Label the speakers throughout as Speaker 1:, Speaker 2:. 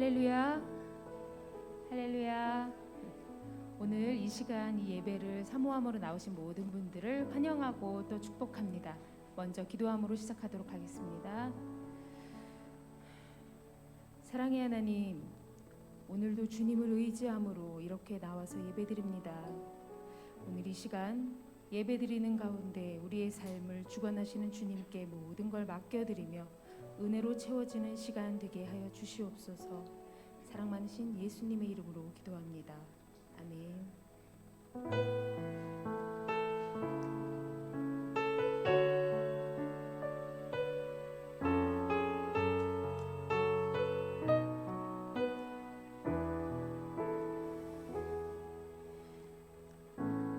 Speaker 1: 할렐루야, 할렐루야. 오늘 이 시간 이 예배를 사모함으로 나오신 모든 분들을 환영하고 또 축복합니다. 먼저 기도함으로 시작하도록 하겠습니다. 사랑의 하나님, 오늘도 주님을 의지함으로 이렇게 나와서 예배드립니다. 오늘 이 시간 예배드리는 가운데 우리의 삶을 주관하시는 주님께 모든 걸 맡겨드리며 은혜로 채워지는 시간 되게 하여 주시옵소서. 사랑 많으신 예수님의 이름으로 기도합니다. 아멘.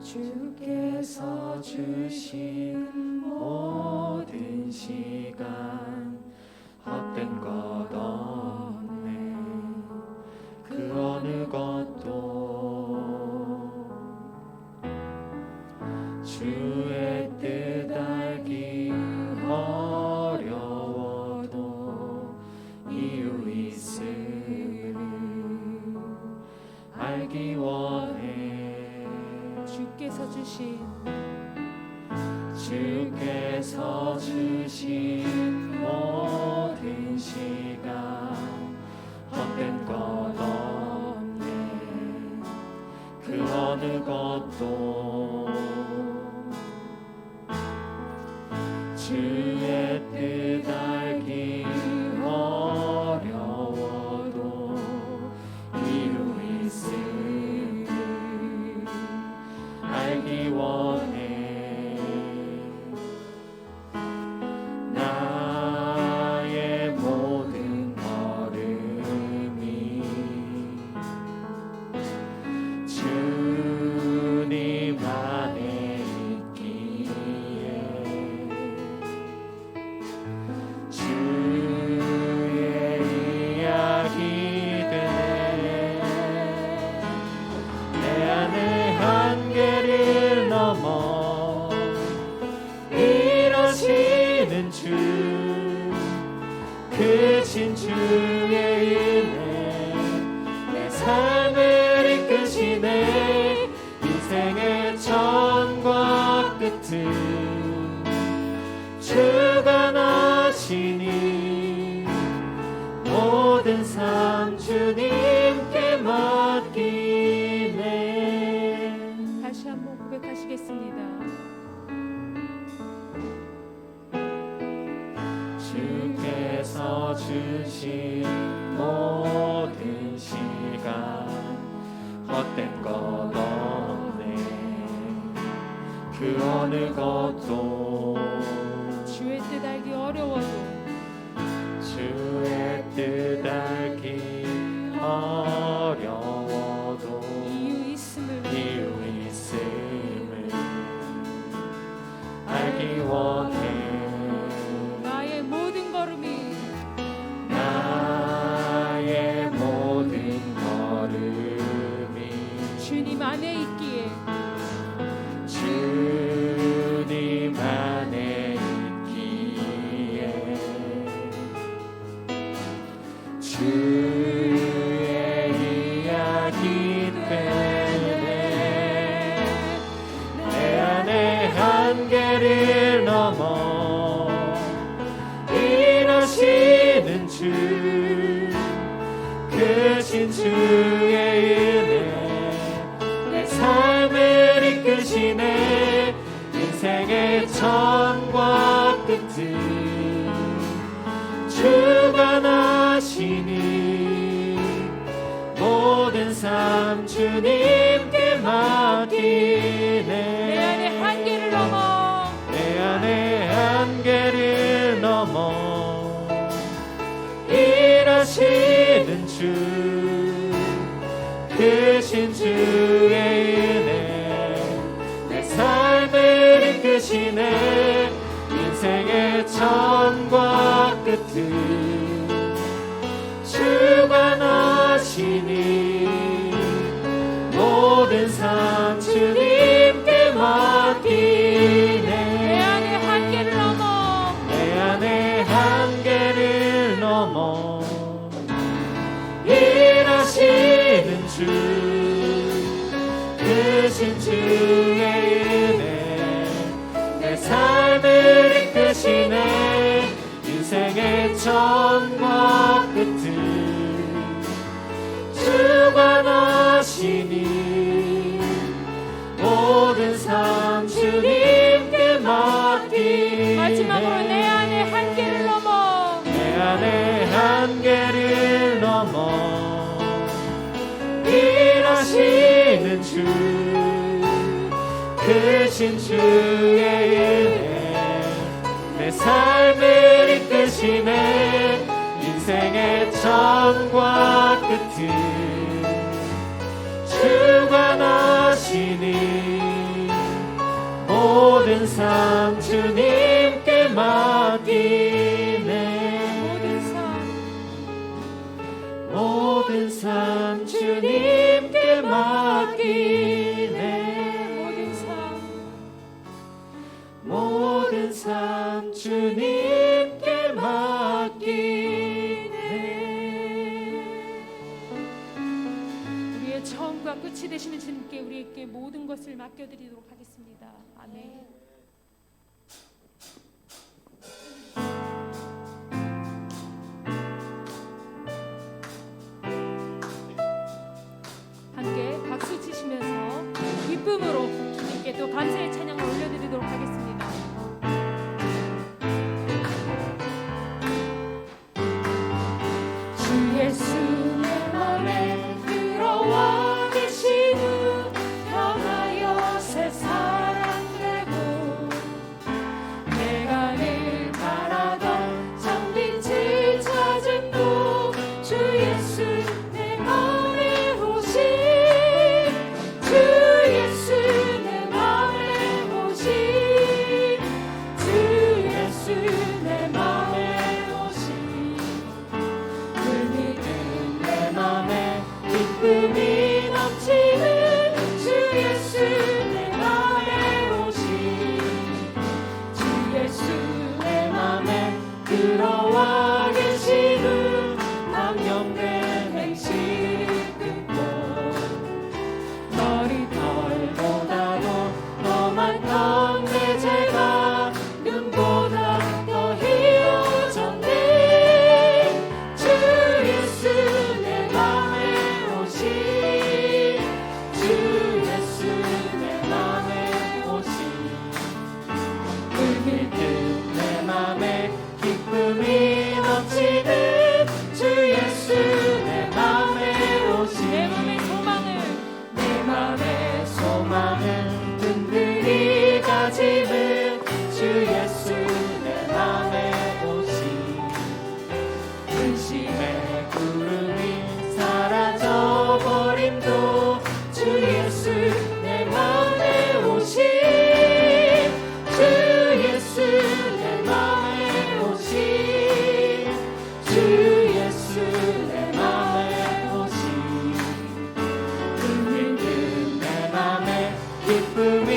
Speaker 2: 주께서 주신 모든 시간 헛된 것 없네. 그 어느 것도 주의 뜻 알기 어려워도 이유 있음을 알기 원해.
Speaker 1: 주께서
Speaker 2: 주신 모든 시간 헛된 것 없네. 그 어느 것도 주의 뜻 알기 어려워도 이유 있음을 알기 원해. 나의 모든 걸음이 주님 안에 있기에 주의 이야기 되네. 내 안의 한계를 넘어 이루시는 주, 크신 주의 은혜 내 삶을 이끄시네. 인생의 전과 끝을 주관하시니 모든 삶 주님께 맡기네.
Speaker 1: 다시 한번 고백하시겠습니다.
Speaker 2: 주께서 주신 모든 시간 헛된 것 없네. 그 어느 것도
Speaker 1: 주의 뜻 알기 어려워도
Speaker 2: 주의 뜻 알기 어려워도
Speaker 1: 이유 있음을
Speaker 2: 알기 원해.
Speaker 1: 나의 모든 걸음이 주님 안에 있기에
Speaker 2: 주님 안에 있기에 주의 이야기 되네. 내 안의 한계를 넘어 일하시는 주, 크신 주의 은혜 내 삶을 이끄시네. 인생의 전과 끝을 주관하시니 모든 삶 주님께 맡기네.
Speaker 1: 내 안의 한계를 넘어
Speaker 2: 내 안의 한계를 넘어 일하시는 주, 크신 주의 은혜 내 삶을 이끄시네. 인생의 전과 끝을 주관하시니 모든 삶 주님께 맡기네.
Speaker 1: 내 안의 한계를 넘어
Speaker 2: 내 안의 한계를 넘어 크신 주의 은혜 내 삶을 이끄시네 인생의 처음과 끝을 주관하시니 모든 삶 주님께 맡기네
Speaker 1: 마지막으로 내 안에 한계를 넘어
Speaker 2: 내 안에 한계를 넘어 일하시는 주 크신 주의 은혜 내 삶을 이끄시네 인생의 처음과 끝을 주관하시니 모든 삶 주님께 맡기네 모든 삶 주님께 맡기네 모든 삶 주님께 맡기네
Speaker 1: 우리의 처음과 끝이 되시는 주님께 우리에게 모든 것을 맡겨드리도록 하겠습니다. 아멘. 함께 박수 치시면서 기쁨으로 주님께 또 감사의 찬양을 올려드리도록 하겠습니다. 주 예수 내 맘에 들어와 계신 후 변하여 새 사람 되고 내가 늘 바라던 참빛을 찾은 곳 주 예수 내 맘에 오신 주 예수 내 맘에 오신 주 예수 내 맘에 오신 그 믿음 내 맘에 기쁨이 넘치는 주 예수 내 맘에 오신 주 예수 내 맘에 들어와 계신 후 망령된 행실을 끊고 머리털보다도 더 많던 내 죄가 눈보다 더 희어졌네 주 예수 내 맘에 오신 주 예수 내 맘에 오신 그 믿음 내 맘에 기쁨이 넘치는 주 예수 내 맘에 오신 내 맘의 소망을 든든히 가지는 주 예수 내 맘에 오신 근심의 구름이 사라져버림도 주 예수 내 맘에 오신 주 예수 내 맘에 오신 주 예수 내 맘에 오신 그 믿음 내 맘에 기쁨이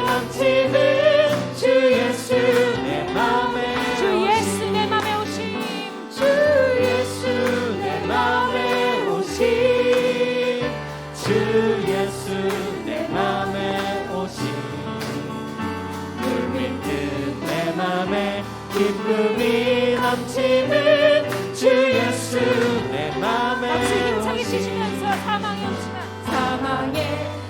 Speaker 1: 넘치는 주 예수 내 맘에
Speaker 3: 주 예수 내 맘에 오심
Speaker 2: 주 예수 내 맘에 오신 주 예수 내 맘에 오신 그 믿음 내 맘에 기쁨이 넘치는 주 예수 내 맘에
Speaker 3: 박수 힘차게
Speaker 2: 오신
Speaker 3: 치시면서 사망의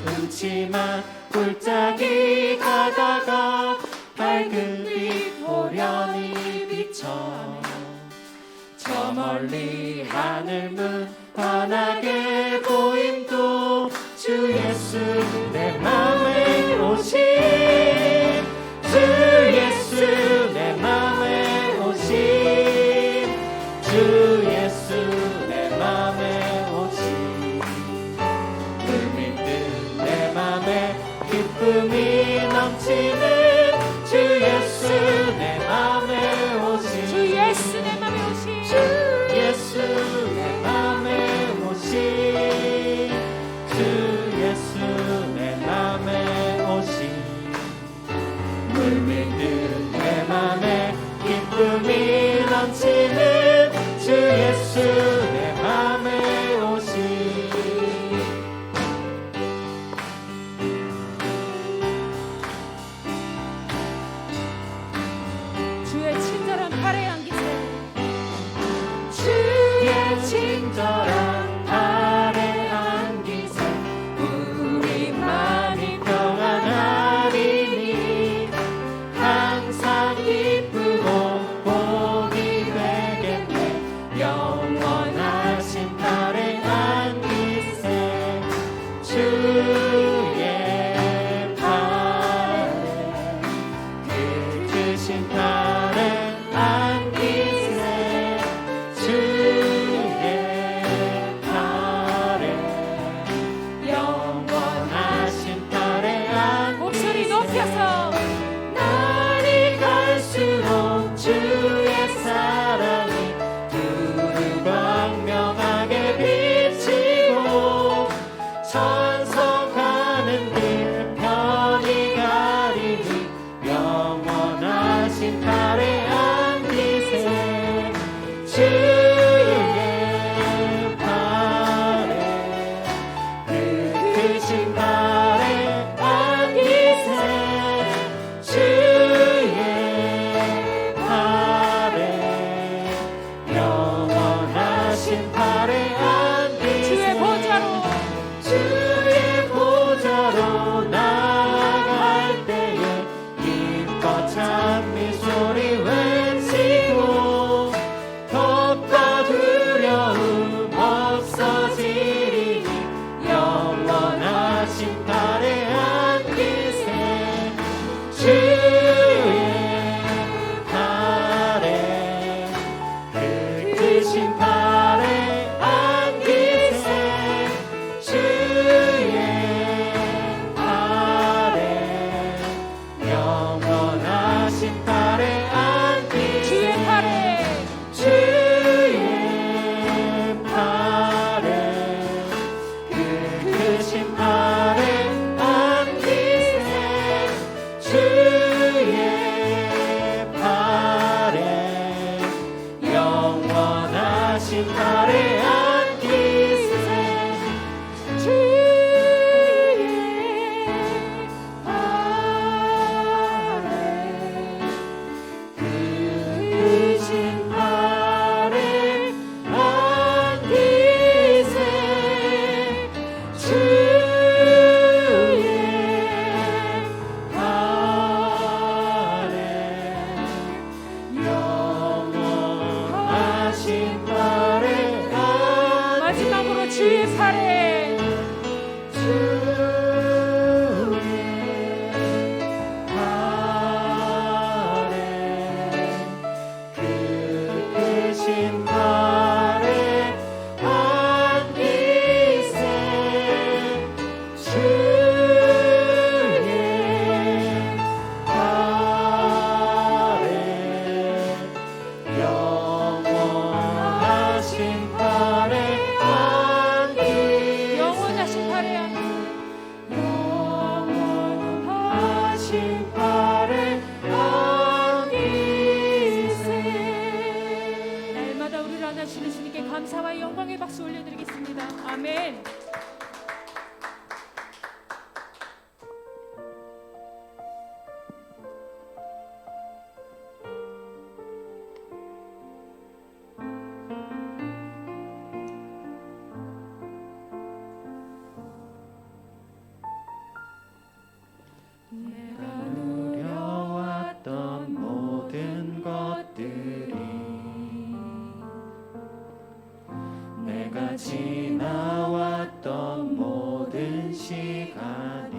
Speaker 2: 음침한 골짜기 가다가 밝은 빛 호련히 비쳐 저 멀리 하늘문 환하게 보임도 주 예수 내 맘에 오신 주 예수 내 맘에 오신 주 예수 내 맘에 오신 그 믿음 내 맘에 기쁨이 넘치는 주 예수 내 맘에 오신
Speaker 3: 주 예수 내 맘에 오심
Speaker 2: 주 예수 내 맘에 오신 주 예수 내 맘에 오신 물 믿는 내 맘에 기쁨이 넘치는 주 예수 내 맘에 오신
Speaker 3: 주셔서
Speaker 2: 날이 갈수록 주의 사랑이 두루 광명하게 비치고 천성하는 길 편히 가리니 영원하신 팔에 안기세 주의 팔에 그 크신 팔에 안기세 주의 팔에 영원하신 팔에 안기세 주의 보좌로 나아갈 때에 기뻐 찬미 소리 외치고 겁과 두려움 없어지리니 영원하신 팔에 안기세 주의 팔에 그 크신 팔에 안기세 주의 팔에 영원하신 팔에 안기세
Speaker 3: 주의 팔에
Speaker 2: 주의 팔에 그 크신 팔에 안기세 주의 팔에 영원하신 팔에 안기세 주의 팔에 그 크신 팔에 안기세 주의 팔에 영원하신 팔에
Speaker 3: 마지막으로 주의 팔에
Speaker 2: 주의 팔에 그 크신 팔에 안기세 주의 팔에 영원하신 팔에 안기세
Speaker 3: 영원하신 팔에
Speaker 2: 영원하신 팔에 안기세
Speaker 3: 날마다 우리를 안아주시는 주님께 감사와 영광의 박수 올려드리겠습니다. 아멘.
Speaker 2: 내가 누려왔던 모든 것들이 내가 지나왔던 모든 시간이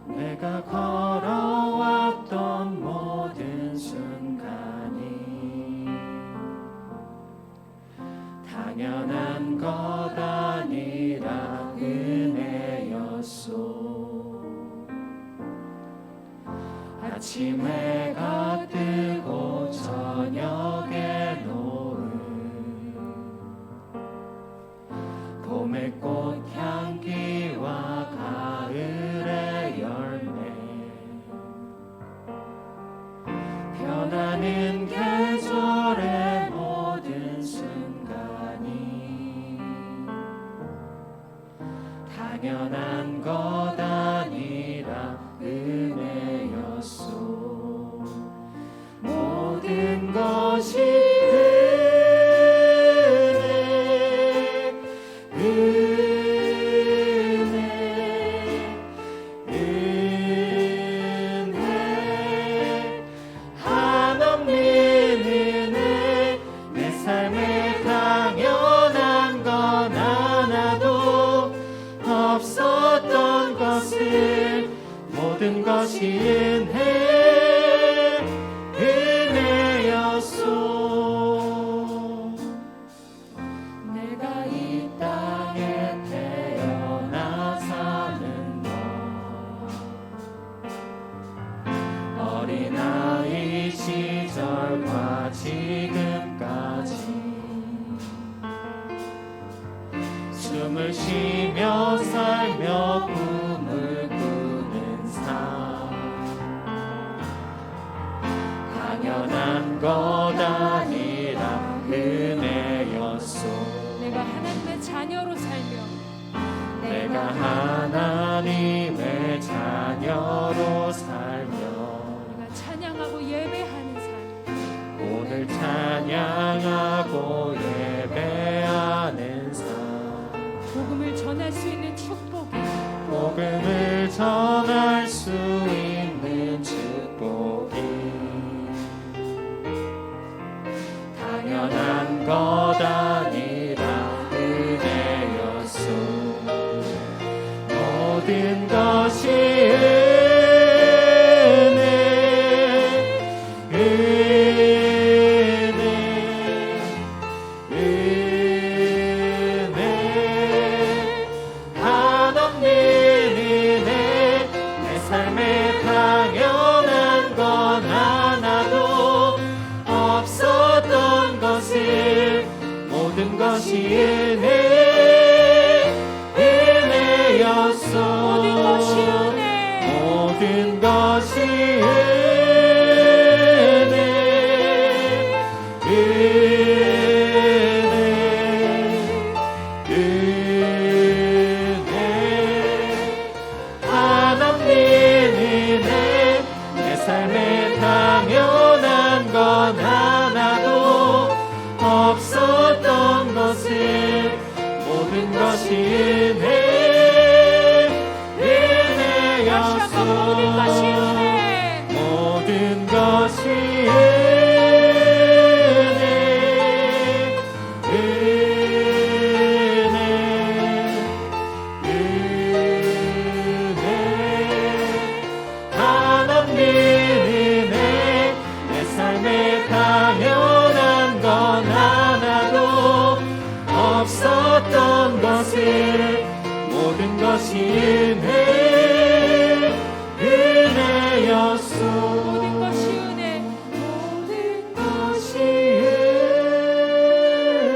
Speaker 2: 내가 걸어왔던 모든 순간이 당연한 것 아니라 은혜였소. 아침 해가 뜨고 저녁에 노을 봄의 꽃 향기와 가을의 열매 변하는 계절의 모든 순간이 당연한 것 아니라 은혜였소. 모든 것이 은혜 한없는 은혜 내 삶에 당연한 건 하나도 없었던 것을 모든 것이 은혜였소. 내가 이 땅에 태어나 사는 것 것 아니라 은혜였소.
Speaker 3: 내가 하나님의 자녀로 살며
Speaker 2: 내가 하나님의 자녀로 살며
Speaker 3: 내가 찬양하고 예배하는 삶,
Speaker 2: 오늘 찬양하고 예배하는 삶,
Speaker 3: 복음을 전할 수 있는 축복이
Speaker 2: 복음을 전할 수 있는 축복이 당연한 것 아니라 은혜였소. 모든 것이 모든 것이 은혜, 은혜였소.
Speaker 3: 모든 것이 은혜,
Speaker 2: 모든 것이 은혜, 은혜, 은혜. 하나님 은혜, 내 삶에 당연한 건 하나도 없었던 것을 모든 것이 은혜, 은혜였소.
Speaker 3: 모든 것이 은혜,
Speaker 2: 모든 것이 은혜, 은혜, 은혜. 하나님 은혜, 내 삶에 당연한 건 하나도 없었던 것을 모든 것이 은혜, 은혜였소.
Speaker 3: 모든 것이 은혜,
Speaker 2: 모든 것이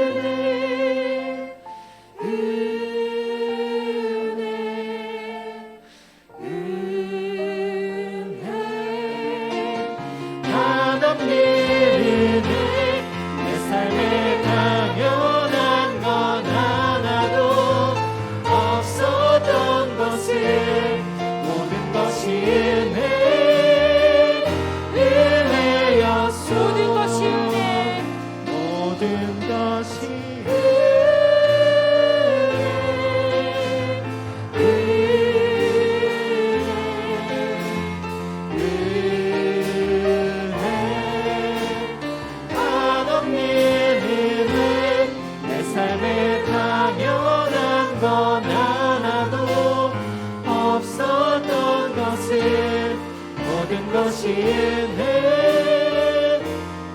Speaker 2: 은혜, 은혜, 은혜. 하나님 은혜, 내 삶에 당연한 건 하나도 없었던 것을 모든 것이 은혜, 은혜였소.
Speaker 3: 모든 것이 은혜,
Speaker 2: 모든 것이 은혜, 은혜. 하나님 은혜, 내 삶에 당연한 건 하나도 없었던 것을 모든 것이 은혜,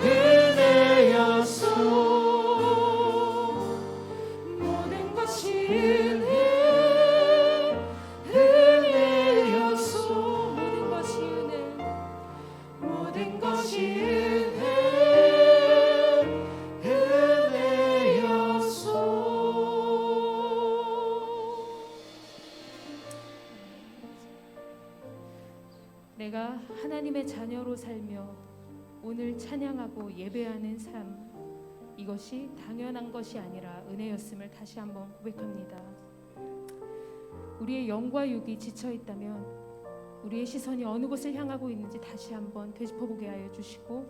Speaker 2: 은혜였소. 모든 것이 은혜, 은혜였소.
Speaker 3: 모든 것이 은혜,
Speaker 2: 모든 것이 은혜, 은혜였소.
Speaker 1: 내가 하나님의 자녀로 살며 오늘 찬양하고 예배하는 삶, 이것이 당연한 것이 아니라 은혜였음을 다시 한번 고백합니다. 우리의 영과 육이 지쳐 있다면 우리의 시선이 어느 곳을 향하고 있는지 다시 한번 되짚어보게 하여 주시고,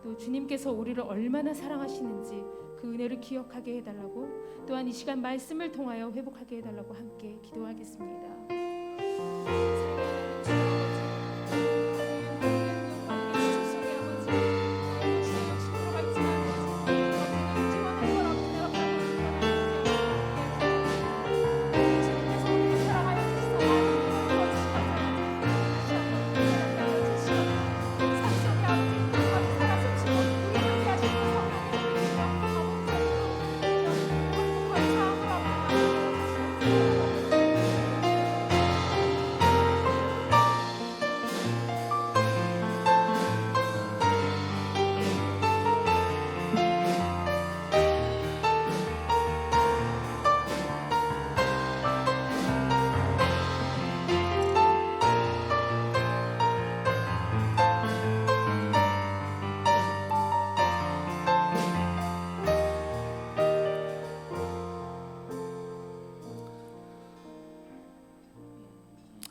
Speaker 1: 또 주님께서 우리를 얼마나 사랑하시는지 그 은혜를 기억하게 해달라고, 또한 이 시간 말씀을 통하여 회복하게 해달라고 함께 기도하겠습니다.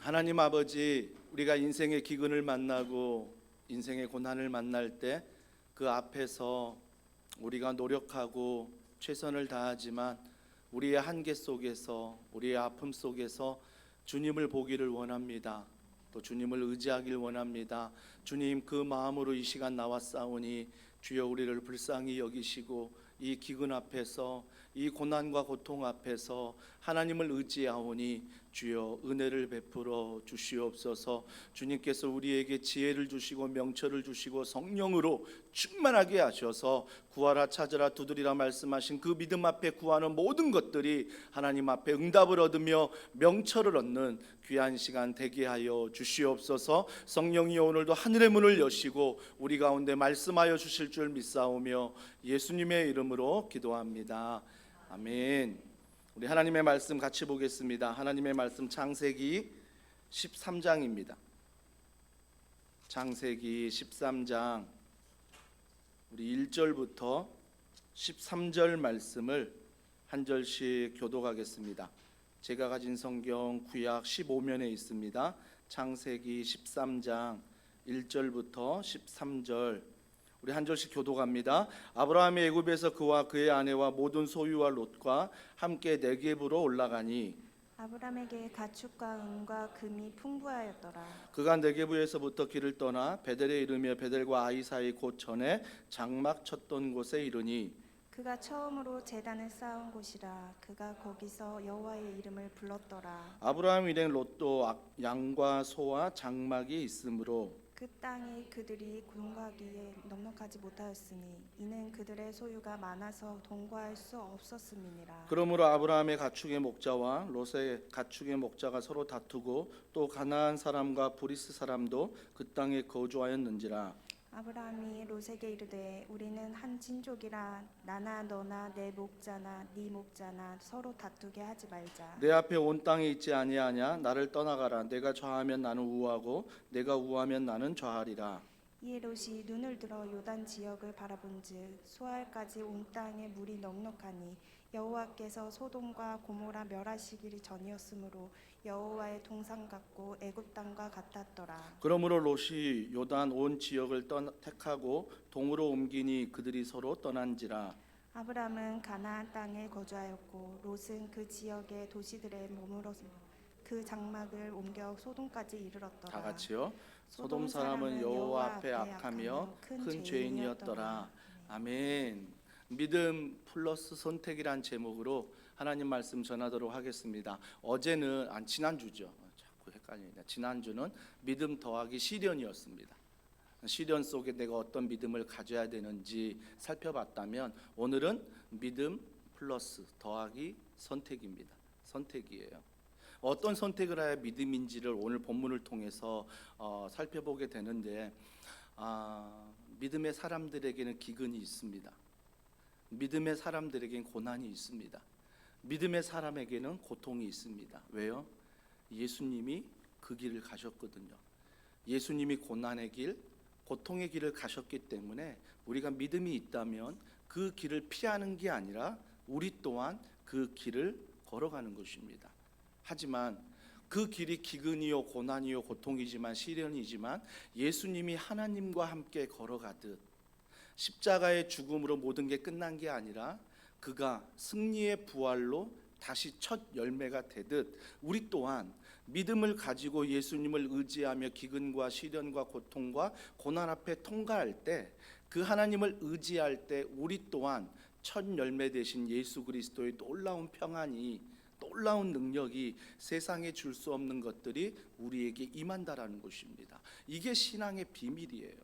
Speaker 4: 하나님 아버지, 우리가 인생의 기근을 만나고 인생의 고난을 만날 때 그 앞에서 우리가 노력하고 최선을 다하지만 우리의 한계 속에서, 우리의 아픔 속에서 주님을 보기를 원합니다. 또 주님을 의지하길 원합니다. 주님, 그 마음으로 이 시간 나왔사오니 주여 우리를 불쌍히 여기시고 이 기근 앞에서, 이 고난과 고통 앞에서 하나님을 의지하오니 주여 은혜를 베풀어 주시옵소서. 주님께서 우리에게 지혜를 주시고 명철을 주시고 성령으로 충만하게 하셔서 구하라 찾으라 두드리라 말씀하신 그 믿음 앞에 구하는 모든 것들이 하나님 앞에 응답을 얻으며 명철을 얻는 귀한 시간 되게 하여 주시옵소서. 성령이 오늘도 하늘의 문을 여시고 우리 가운데 말씀하여 주실 줄 믿사오며 예수님의 이름으로 기도합니다. 아멘. 우리 하나님의 말씀 같이 보겠습니다. 하나님의 말씀 창세기 13장입니다. 창세기 13장 우리 1절부터 13절 말씀을 한 절씩 교독하겠습니다. 제가 가진 성경 구약 15면에 있습니다. 창세기 13장 1절부터 13절 우리 한 절씩 교독합니다. 아브라함이 애굽에서 그와 그의 아내와 모든 소유와 롯과 함께 네겝으로 올라가니
Speaker 5: 아브람에게 가축과 은과 금이 풍부하였더라.
Speaker 4: 그가 네겝에서부터 길을 떠나 베델에 이르며 베델과 아이 사이 곧 전에 장막 쳤던 곳에 이르니
Speaker 5: 그가 처음으로 제단을 쌓은 곳이라. 그가 거기서 여호와의 이름을 불렀더라.
Speaker 4: 아브라함 일행 롯도 양과 소와 장막이 있으므로
Speaker 5: 그 땅이 그들이 동거하기에 넉넉하지 못하였으니 이는 그들의 소유가 많아서 동거할 수 없었음이니라.
Speaker 4: 그러므로 아브라함의 가축의 목자와 롯의 가축의 목자가 서로 다투고 또 가나안 사람과 브리스 사람도 그 땅에 거주하였는지라.
Speaker 5: 아브라함이 롯에게 이르되 우리는 한 친족이라 나나 너나 내 목자나 네 목자나 서로 다투게 하지 말자.
Speaker 4: 내 앞에 온 땅이 있지 아니하냐? 나를 떠나가라. 내가 좌하면 나는 우하고 내가 우하면 나는 좌하리라.
Speaker 5: 이에 롯이 눈을 들어 요단 지역을 바라본즉 수알까지 온 땅에 물이 넉넉하니 여호와께서 소돔과 고모라 멸하시기를 전이었으므로 여호와의 동산 같고 애굽 땅과 같았더라.
Speaker 4: 그러므로 롯이 요단 온 지역을 택하고 동으로 옮기니 그들이 서로 떠난지라.
Speaker 5: 아브람은 가나안 땅에 거주하였고 롯은 그 지역의 도시들에 머물러 그 장막을 옮겨 소돔까지 이르렀더라.
Speaker 4: 다 같이요. 소돔 사람은 여호와 앞에 악하며 큰 죄인이었더라. 아멘. 믿음 플러스 선택이란 제목으로 하나님 말씀 전하도록 하겠습니다. 어제는 지난주죠. 자꾸 헷갈리네. 지난주는 믿음 더하기 시련이었습니다. 시련 속에 내가 어떤 믿음을 가져야 되는지 살펴봤다면 오늘은 믿음 플러스 더하기 선택입니다. 선택이에요. 어떤 선택을 해야 믿음인지를 오늘 본문을 통해서 살펴보게 되는데 믿음의 사람들에게는 기근이 있습니다. 믿음의 사람들에게는 고난이 있습니다. 믿음의 사람에게는 고통이 있습니다. 왜요? 예수님이 그 길을 가셨거든요. 예수님이 고난의 길, 고통의 길을 가셨기 때문에 우리가 믿음이 있다면 그 길을 피하는 게 아니라 우리 또한 그 길을 걸어가는 것입니다. 하지만 그 길이 기근이요 고난이요 고통이지만 시련이지만 예수님이 하나님과 함께 걸어가듯 십자가의 죽음으로 모든 게 끝난 게 아니라 그가 승리의 부활로 다시 첫 열매가 되듯 우리 또한 믿음을 가지고 예수님을 의지하며 기근과 시련과 고통과 고난 앞에 통과할 때 그 하나님을 의지할 때 우리 또한 첫 열매 되신 예수 그리스도의 놀라운 평안이 놀라운 능력이 세상에 줄 수 없는 것들이 우리에게 임한다라는 것입니다. 이게 신앙의 비밀이에요.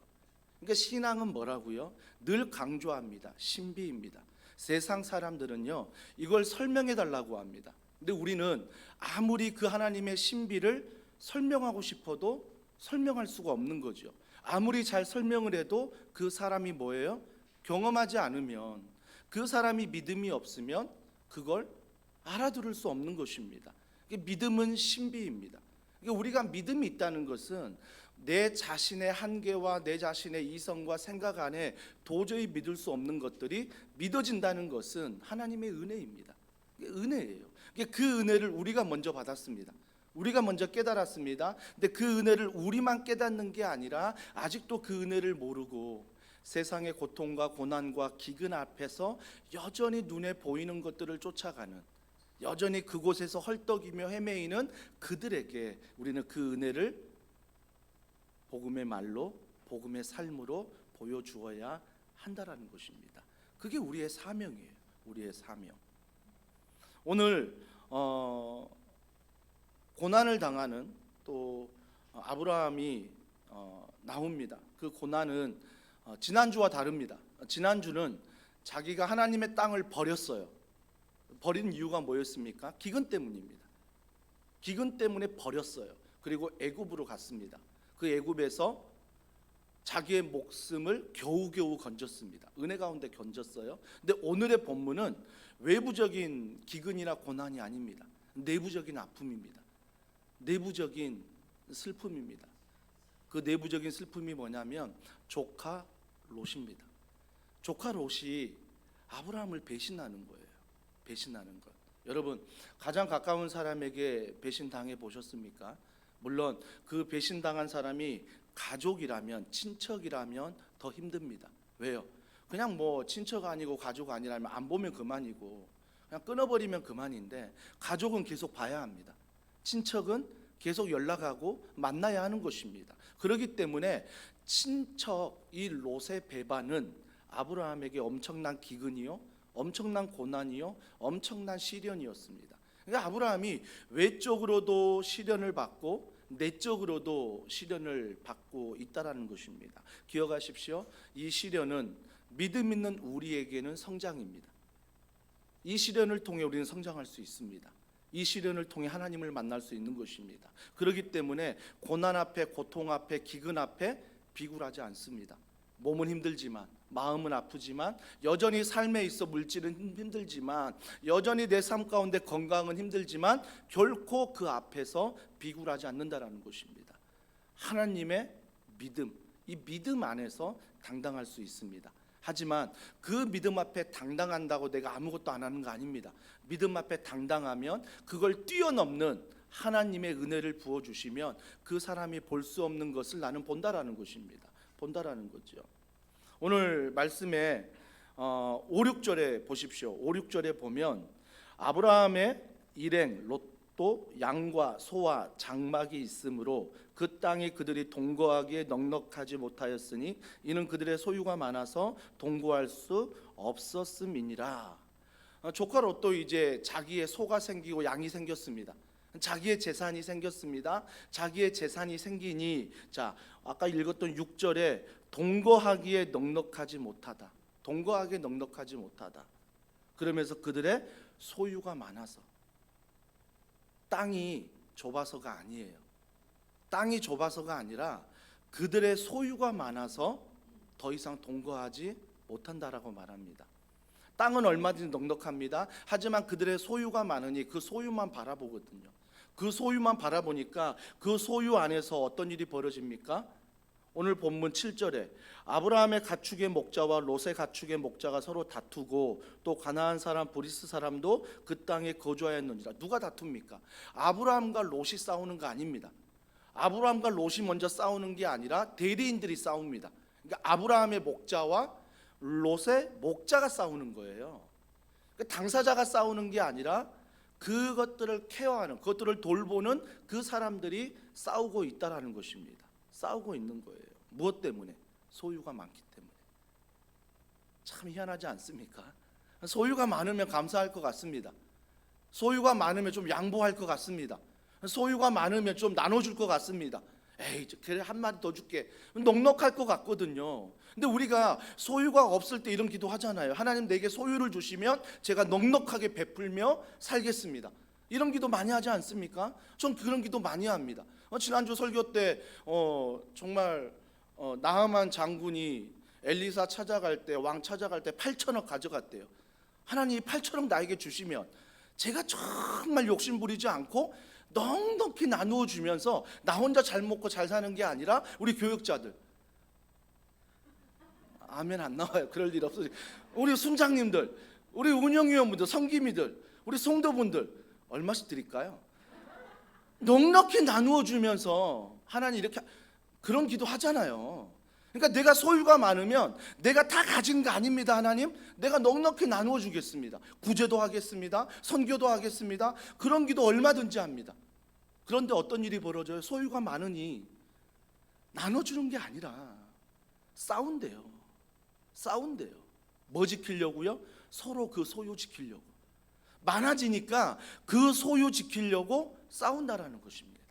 Speaker 4: 그러니까 신앙은 뭐라고요? 늘 강조합니다. 신비입니다. 세상 사람들은요 이걸 설명해 달라고 합니다. 근데 우리는 아무리 그 하나님의 신비를 설명하고 싶어도 설명할 수가 없는 거죠. 아무리 잘 설명을 해도 그 사람이 뭐예요? 경험하지 않으면, 그 사람이 믿음이 없으면 그걸 알아들을 수 없는 것입니다. 믿음은 신비입니다. 우리가 믿음이 있다는 것은 내 자신의 한계와 내 자신의 이성과 생각 안에 도저히 믿을 수 없는 것들이 믿어진다는 것은 하나님의 은혜입니다. 은혜예요. 그 은혜를 우리가 먼저 받았습니다. 우리가 먼저 깨달았습니다. 근데 그 은혜를 우리만 깨닫는 게 아니라 아직도 그 은혜를 모르고 세상의 고통과 고난과 기근 앞에서 여전히 눈에 보이는 것들을 쫓아가는, 여전히 그곳에서 헐떡이며 헤매이는 그들에게 우리는 그 은혜를 복음의 말로, 복음의 삶으로 보여주어야 한다라는 것입니다. 그게 우리의 사명이에요. 우리의 사명. 오늘 고난을 당하는 또 아브라함이 나옵니다. 그 고난은 지난주와 다릅니다. 지난주는 자기가 하나님의 땅을 버렸어요. 버린 이유가 뭐였습니까? 기근 때문입니다. 기근 때문에 버렸어요. 그리고 애굽으로 갔습니다. 그 애굽에서 자기의 목숨을 겨우겨우 건졌습니다. 은혜 가운데 건졌어요. 근데 오늘의 본문은 외부적인 기근이나 고난이 아닙니다. 내부적인 아픔입니다. 내부적인 슬픔입니다. 그 내부적인 슬픔이 뭐냐면 조카 롯입니다. 조카 롯이 아브라함을 배신하는 거예요. 배신하는 것. 여러분, 가장 가까운 사람에게 배신당해 보셨습니까? 물론 그 배신당한 사람이 가족이라면, 친척이라면 더 힘듭니다. 왜요? 그냥 뭐 친척 아니고 가족 아니라면 안 보면 그만이고 그냥 끊어버리면 그만인데, 가족은 계속 봐야 합니다. 친척은 계속 연락하고 만나야 하는 것입니다. 그렇기 때문에 친척 이 롯의 배반은 아브라함에게 엄청난 기근이요, 엄청난 고난이요, 엄청난 시련이었습니다. 그러니까 아브라함이 외적으로도 시련을 받고 내적으로도 시련을 받고 있다라는 것입니다. 기억하십시오. 이 시련은 믿음 있는 우리에게는 성장입니다. 이 시련을 통해 우리는 성장할 수 있습니다. 이 시련을 통해 하나님을 만날 수 있는 것입니다. 그렇기 때문에 고난 앞에, 고통 앞에, 기근 앞에 비굴하지 않습니다. 몸은 힘들지만, 마음은 아프지만, 여전히 삶에 있어 물질은 힘들지만, 여전히 내 삶 가운데 건강은 힘들지만 결코 그 앞에서 비굴하지 않는다라는 것입니다. 하나님의 믿음, 이 믿음 안에서 당당할 수 있습니다. 하지만 그 믿음 앞에 당당한다고 내가 아무것도 안 하는 거 아닙니다. 믿음 앞에 당당하면 그걸 뛰어넘는 하나님의 은혜를 부어주시면 그 사람이 볼 수 없는 것을 나는 본다라는 것입니다. 본다라는 거죠. 오늘 말씀에 5, 6절에 보십시오. 5, 6절에 보면 아브라함의 일행 롯도 양과 소와 장막이 있으므로 그 땅이 그들이 동거하기에 넉넉하지 못하였으니 이는 그들의 소유가 많아서 동거할 수 없었음이니라. 조카 롯도 이제 자기의 소가 생기고 양이 생겼습니다. 자기의 재산이 생겼습니다. 자기의 재산이 생기니, 자, 아까 읽었던 6절에 동거하기에 넉넉하지 못하다. 동거하기에 넉넉하지 못하다. 그러면서 그들의 소유가 많아서. 땅이 좁아서가 아니에요. 땅이 좁아서가 아니라 그들의 소유가 많아서 더 이상 동거하지 못한다라고 말합니다. 땅은 얼마든지 넉넉합니다. 하지만 그들의 소유가 많으니 그 소유만 바라보거든요. 그 소유만 바라보니까 그 소유 안에서 어떤 일이 벌어집니까? 오늘 본문 7절에 아브라함의 가축의 목자와 롯의 가축의 목자가 서로 다투고 또 가나안 사람 브리스 사람도 그 땅에 거주하였느니라. 누가 다툽니까? 아브라함과 롯이 싸우는 거 아닙니다. 아브라함과 롯이 먼저 싸우는 게 아니라 대리인들이 싸웁니다. 그러니까 아브라함의 목자와 롯의 목자가 싸우는 거예요. 그러니까 당사자가 싸우는 게 아니라 그것들을 케어하는, 그것들을 돌보는 그 사람들이 싸우고 있다라는 것입니다. 싸우고 있는 거예요. 무엇 때문에? 소유가 많기 때문에. 참 희한하지 않습니까? 소유가 많으면 감사할 것 같습니다. 소유가 많으면 좀 양보할 것 같습니다. 소유가 많으면 좀 나눠줄 것 같습니다. 에이, 그래 한 마디 더 줄게. 넉넉할 것 같거든요. 근데 우리가 소유가 없을 때 이런 기도 하잖아요. 하나님 내게 소유를 주시면 제가 넉넉하게 베풀며 살겠습니다. 이런 기도 많이 하지 않습니까? 전 그런 기도 많이 합니다. 지난주 설교 때 정말 나하만 장군이 엘리사 찾아갈 때, 왕 찾아갈 때 8천억 가져갔대요. 하나님이 8천억 나에게 주시면 제가 정말 욕심 부리지 않고 넉넉히 나누어 주면서 나 혼자 잘 먹고 잘 사는 게 아니라 우리 교육자들, 아멘 안 나와요. 그럴 일 없어요. 우리 순장님들, 우리 운영위원분들, 성기미들, 우리 성도분들 얼마씩 드릴까요? 넉넉히 나누어 주면서 하나님 이렇게 그런 기도 하잖아요. 그러니까 내가 소유가 많으면 내가 다 가진 거 아닙니다. 하나님, 내가 넉넉히 나누어 주겠습니다. 구제도 하겠습니다. 선교도 하겠습니다. 그런 기도 얼마든지 합니다. 그런데 어떤 일이 벌어져요? 소유가 많으니 나눠주는 게 아니라 싸운대요. 뭐 지키려고요? 서로 그 소유 지키려고. 많아지니까 그 소유 지키려고 싸운다라는 것입니다.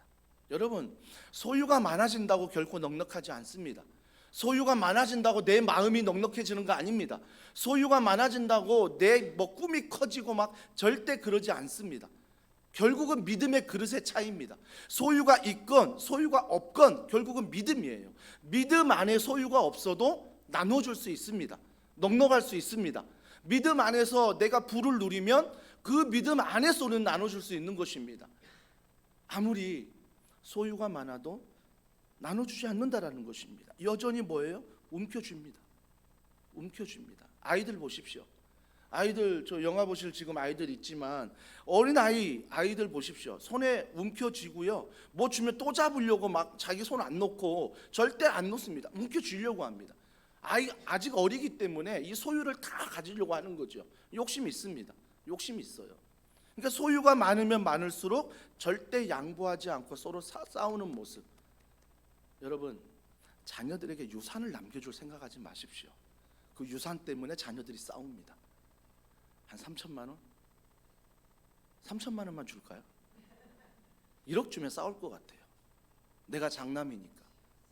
Speaker 4: 여러분, 소유가 많아진다고 결코 넉넉하지 않습니다. 소유가 많아진다고 내 마음이 넉넉해지는 거 아닙니다. 소유가 많아진다고 내 꿈이 커지고 막 절대 그러지 않습니다. 결국은 믿음의 그릇의 차이입니다. 소유가 있건 소유가 없건 결국은 믿음이에요. 믿음 안에 소유가 없어도 나눠줄 수 있습니다. 넉넉할 수 있습니다. 믿음 안에서 내가 부를 누리면 그 믿음 안에서는 나눠줄 수 있는 것입니다. 아무리 소유가 많아도 나눠주지 않는다라는 것입니다. 여전히 뭐예요? 움켜줍니다. 아이들 보십시오. 아이들, 저 영화 보실 지금 아이들 있지만 어린 아이들 보십시오. 손에 움켜쥐고요, 뭐 주면 또 잡으려고 막 자기 손 안 놓고 절대 안 놓습니다. 움켜쥐려고 합니다. 아직 어리기 때문에 이 소유를 다 가지려고 하는 거죠. 욕심이 있습니다. 욕심이 있어요. 그러니까 소유가 많으면 많을수록 절대 양보하지 않고 서로 싸우는 모습. 여러분, 자녀들에게 유산을 남겨줄 생각하지 마십시오. 그 유산 때문에 자녀들이 싸웁니다. 한 3천만 원? 3천만 원만 줄까요? 1억 주면 싸울 것 같아요. 내가 장남이니까,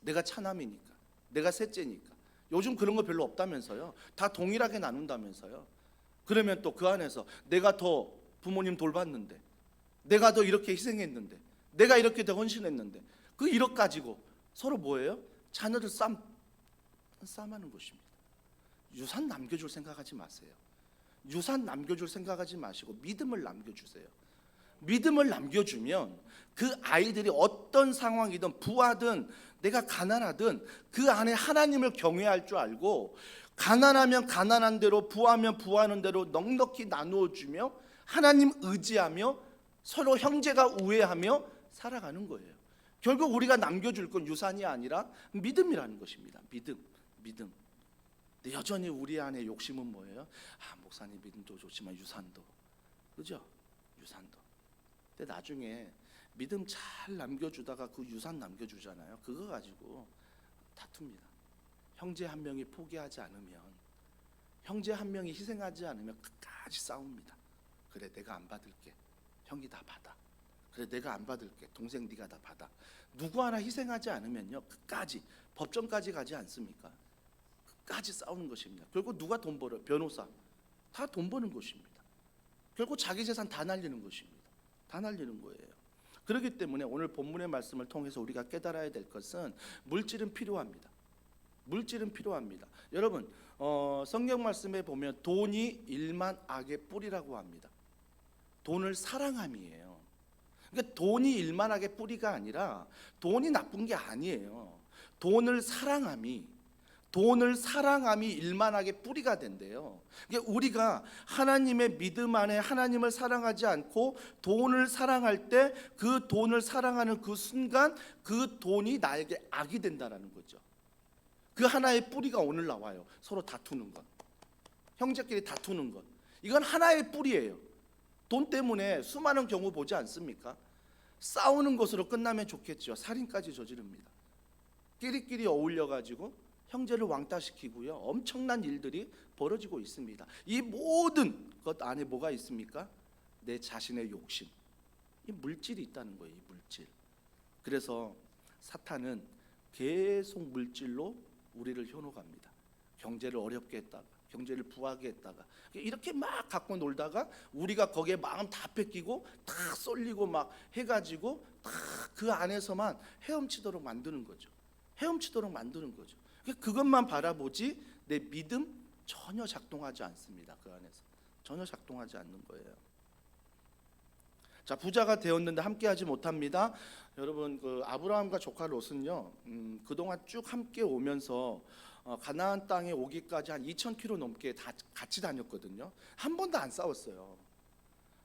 Speaker 4: 내가 차남이니까, 내가 셋째니까. 요즘 그런 거 별로 없다면서요. 다 동일하게 나눈다면서요. 그러면 또 그 안에서 내가 더 부모님 돌봤는데, 내가 더 이렇게 희생했는데, 내가 이렇게 더 헌신했는데, 그 1억 가지고 서로 뭐예요? 자녀들 싸움하는 것입니다. 유산 남겨줄 생각하지 마세요. 유산 남겨줄 생각하지 마시고 믿음을 남겨주세요. 믿음을 남겨주면 그 아이들이 어떤 상황이든 부하든 내가 가난하든 그 안에 하나님을 경외할 줄 알고, 가난하면 가난한 대로, 부하면 부하는 대로 넉넉히 나누어 주며 하나님 의지하며 서로 형제가 우애하며 살아가는 거예요. 결국 우리가 남겨줄 건 유산이 아니라 믿음이라는 것입니다. 믿음. 근데 여전히 우리 안에 욕심은 뭐예요? 목사님 믿음도 좋지만 유산도, 그죠? 유산도. 근데 나중에 믿음 잘 남겨주다가 그 유산 남겨주잖아요. 그거 가지고 다툽니다. 형제 한 명이 포기하지 않으면, 형제 한 명이 희생하지 않으면 끝까지 싸웁니다. 그래, 내가 안 받을게. 형이 다 받아. 그래, 내가 안 받을게. 동생 네가 다 받아. 누구 하나 희생하지 않으면요, 끝까지 법정까지 가지 않습니까? 끝까지 싸우는 것입니다. 결국 누가 돈 벌어요? 변호사. 다 돈 버는 것입니다. 결국 자기 재산 다 날리는 것입니다. 다 날리는 거예요. 그렇기 때문에 오늘 본문의 말씀을 통해서 우리가 깨달아야 될 것은 물질은 필요합니다. 물질은 필요합니다. 여러분, 성경 말씀에 보면 돈이 일만 악의 뿌리라고 합니다. 돈을 사랑함이에요. 그러니까 돈이 일만 악의 뿌리가 아니라 돈이 나쁜 게 아니에요. 돈을 사랑함이 일만하게 뿌리가 된대요. 그러니까 우리가 하나님의 믿음 안에 하나님을 사랑하지 않고 돈을 사랑할 때, 그 돈을 사랑하는 그 순간 그 돈이 나에게 악이 된다라는 거죠. 그 하나의 뿌리가 오늘 나와요. 서로 다투는 것, 형제끼리 다투는 것, 이건 하나의 뿌리예요. 돈 때문에 수많은 경우 보지 않습니까? 싸우는 것으로 끝나면 좋겠죠. 살인까지 저지릅니다. 끼리끼리 어울려가지고 형제를 왕따시키고요, 엄청난 일들이 벌어지고 있습니다. 이 모든 것 안에 뭐가 있습니까? 내 자신의 욕심, 이 물질이 있다는 거예요. 이 물질. 그래서 사탄은 계속 물질로 우리를 현혹합니다. 경제를 어렵게 했다가, 경제를 부하게 했다가, 이렇게 막 갖고 놀다가 우리가 거기에 마음 다 뺏기고 다 쏠리고 막 해가지고 다 그 안에서만 헤엄치도록 만드는 거죠. 그것만 바라보지 내 믿음 전혀 작동하지 않습니다. 그 안에서 전혀 작동하지 않는 거예요. 자, 부자가 되었는데 함께하지 못합니다. 여러분, 그 아브라함과 조카 롯은요, 그동안 쭉 함께 오면서 가나안 땅에 오기까지 한 2,000km 넘게 다 같이 다녔거든요. 한 번도 안 싸웠어요.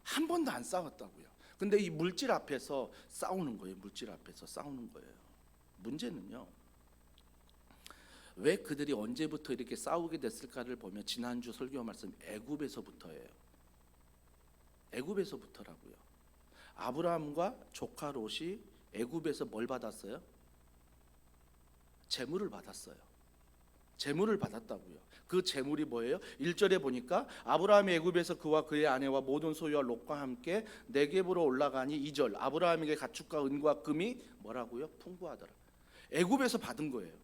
Speaker 4: 한 번도 안 싸웠다고요. 근데 이 물질 앞에서 싸우는 거예요. 물질 앞에서 싸우는 거예요. 문제는요, 왜 그들이 언제부터 이렇게 싸우게 됐을까를 보면 지난주 설교 말씀 애굽에서부터예요. 애굽에서부터라고요. 아브라함과 조카 롯이 애굽에서 뭘 받았어요? 재물을 받았어요. 재물을 받았다고요. 그 재물이 뭐예요? 1절에 보니까 아브라함이 애굽에서 그와 그의 아내와 모든 소유와 롯과 함께 네겝으로 올라가니 2절 아브라함에게 가축과 은과 금이 뭐라고요? 풍부하더라. 애굽에서 받은 거예요.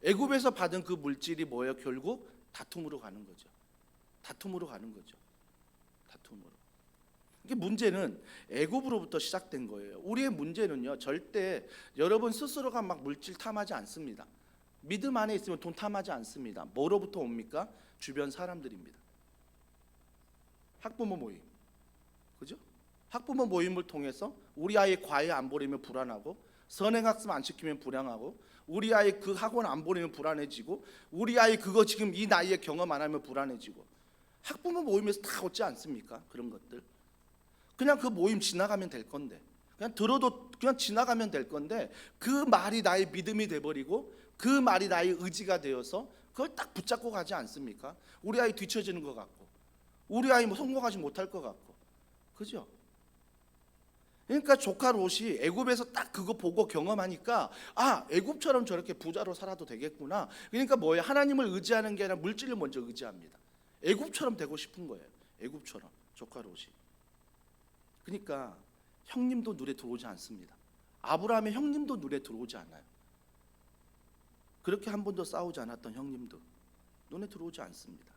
Speaker 4: 애굽에서 받은 그 물질이 뭐예요? 결국 다툼으로 가는 거죠. 다툼으로 가는 거죠. 다툼으로. 이게 문제는 애굽으로부터 시작된 거예요. 우리의 문제는요, 절대 여러분 스스로가 막 물질 탐하지 않습니다. 믿음 안에 있으면 돈 탐하지 않습니다. 뭐로부터 옵니까? 주변 사람들입니다. 학부모 모임, 그죠? 학부모 모임을 통해서 우리 아이 과외 안 보내면 불안하고, 선행학습 안 시키면 불안하고, 우리 아이 그 학원 안 보내면 불안해지고, 우리 아이 그거 지금 이 나이에 경험 안 하면 불안해지고, 학부모 모임에서 다 얻지 않습니까? 그런 것들. 그냥 그 모임 지나가면 될 건데, 그냥 들어도 그냥 지나가면 될 건데, 그 말이 나의 믿음이 돼버리고 그 말이 나의 의지가 되어서 그걸 딱 붙잡고 가지 않습니까? 우리 아이 뒤처지는 것 같고, 우리 아이 뭐 성공하지 못할 것 같고, 그죠? 그러니까 조카 롯이 애굽에서 딱 그거 보고 경험하니까, 아, 애굽처럼 저렇게 부자로 살아도 되겠구나. 그러니까 뭐예요? 하나님을 의지하는 게 아니라 물질을 먼저 의지합니다. 애굽처럼 되고 싶은 거예요. 애굽처럼 조카 롯이. 그러니까 형님도 눈에 들어오지 않습니다. 아브라함의 형님도 눈에 들어오지 않아요. 그렇게 한 번도 싸우지 않았던 형님도 눈에 들어오지 않습니다.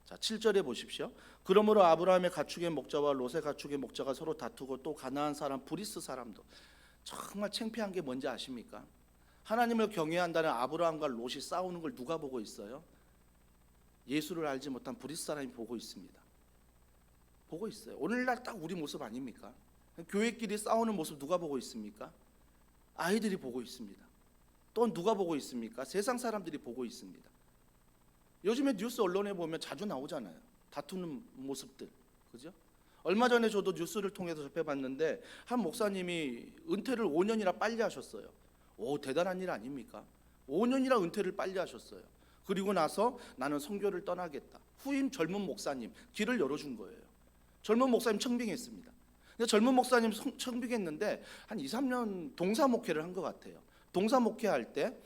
Speaker 4: 자, 7절에 보십시오. 그러므로 아브라함의 가축의 목자와 롯의 가축의 목자가 서로 다투고, 또 가나안 사람 브리스 사람도. 정말 창피한 게 뭔지 아십니까? 하나님을 경외한다는 아브라함과 롯이 싸우는 걸 누가 보고 있어요? 예수를 알지 못한 브리스 사람이 보고 있습니다. 보고 있어요. 오늘날 딱 우리 모습 아닙니까? 교회끼리 싸우는 모습 누가 보고 있습니까? 아이들이 보고 있습니다. 또 누가 보고 있습니까? 세상 사람들이 보고 있습니다. 요즘에 뉴스 언론에 보면 자주 나오잖아요. 다투는 모습들, 그죠? 얼마 전에 저도 뉴스를 통해서 접해봤는데, 한 목사님이 은퇴를 5년이나 빨리 하셨어요. 오, 대단한 일 아닙니까? 5년이나 은퇴를 빨리 하셨어요. 그리고 나서 나는 선교를 떠나겠다. 후임 젊은 목사님 길을 열어준 거예요. 젊은 목사님 청빙했습니다. 근데 젊은 목사님 청빙했는데 한 2, 3년 동사 목회를 한 것 같아요. 동사 목회할 때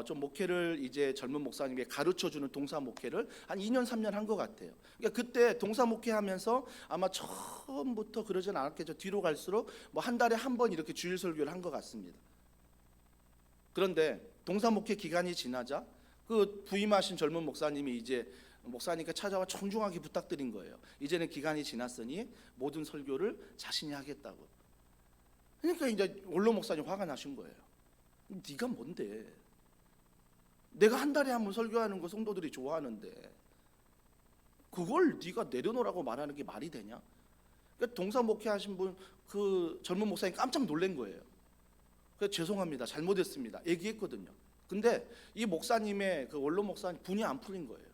Speaker 4: 좀 목회를 이제 젊은 목사님에게 가르쳐주는 동사 목회를 한 2년, 3년 한 것 같아요. 그러니까 그때 동사 목회하면서 아마 처음부터 그러진 않았겠죠. 뒤로 갈수록 뭐 한 달에 한 번 이렇게 주일 설교를 한 것 같습니다. 그런데 동사 목회 기간이 지나자 그 부임하신 젊은 목사님이 이제 목사님께 찾아와 청중하게 부탁드린 거예요. 이제는 기간이 지났으니 모든 설교를 자신이 하겠다고. 그러니까 이제 원로 목사님 화가 나신 거예요. 네가 뭔데? 내가 한 달에 한 번 설교하는 거 성도들이 좋아하는데 그걸 네가 내려놓으라고 말하는 게 말이 되냐? 그러니까 동사 목회하신 분 그 젊은 목사님 깜짝 놀란 거예요. 그래서 죄송합니다, 잘못했습니다 얘기했거든요. 근데 이 목사님의 그 원로 목사님 분이 안 풀린 거예요.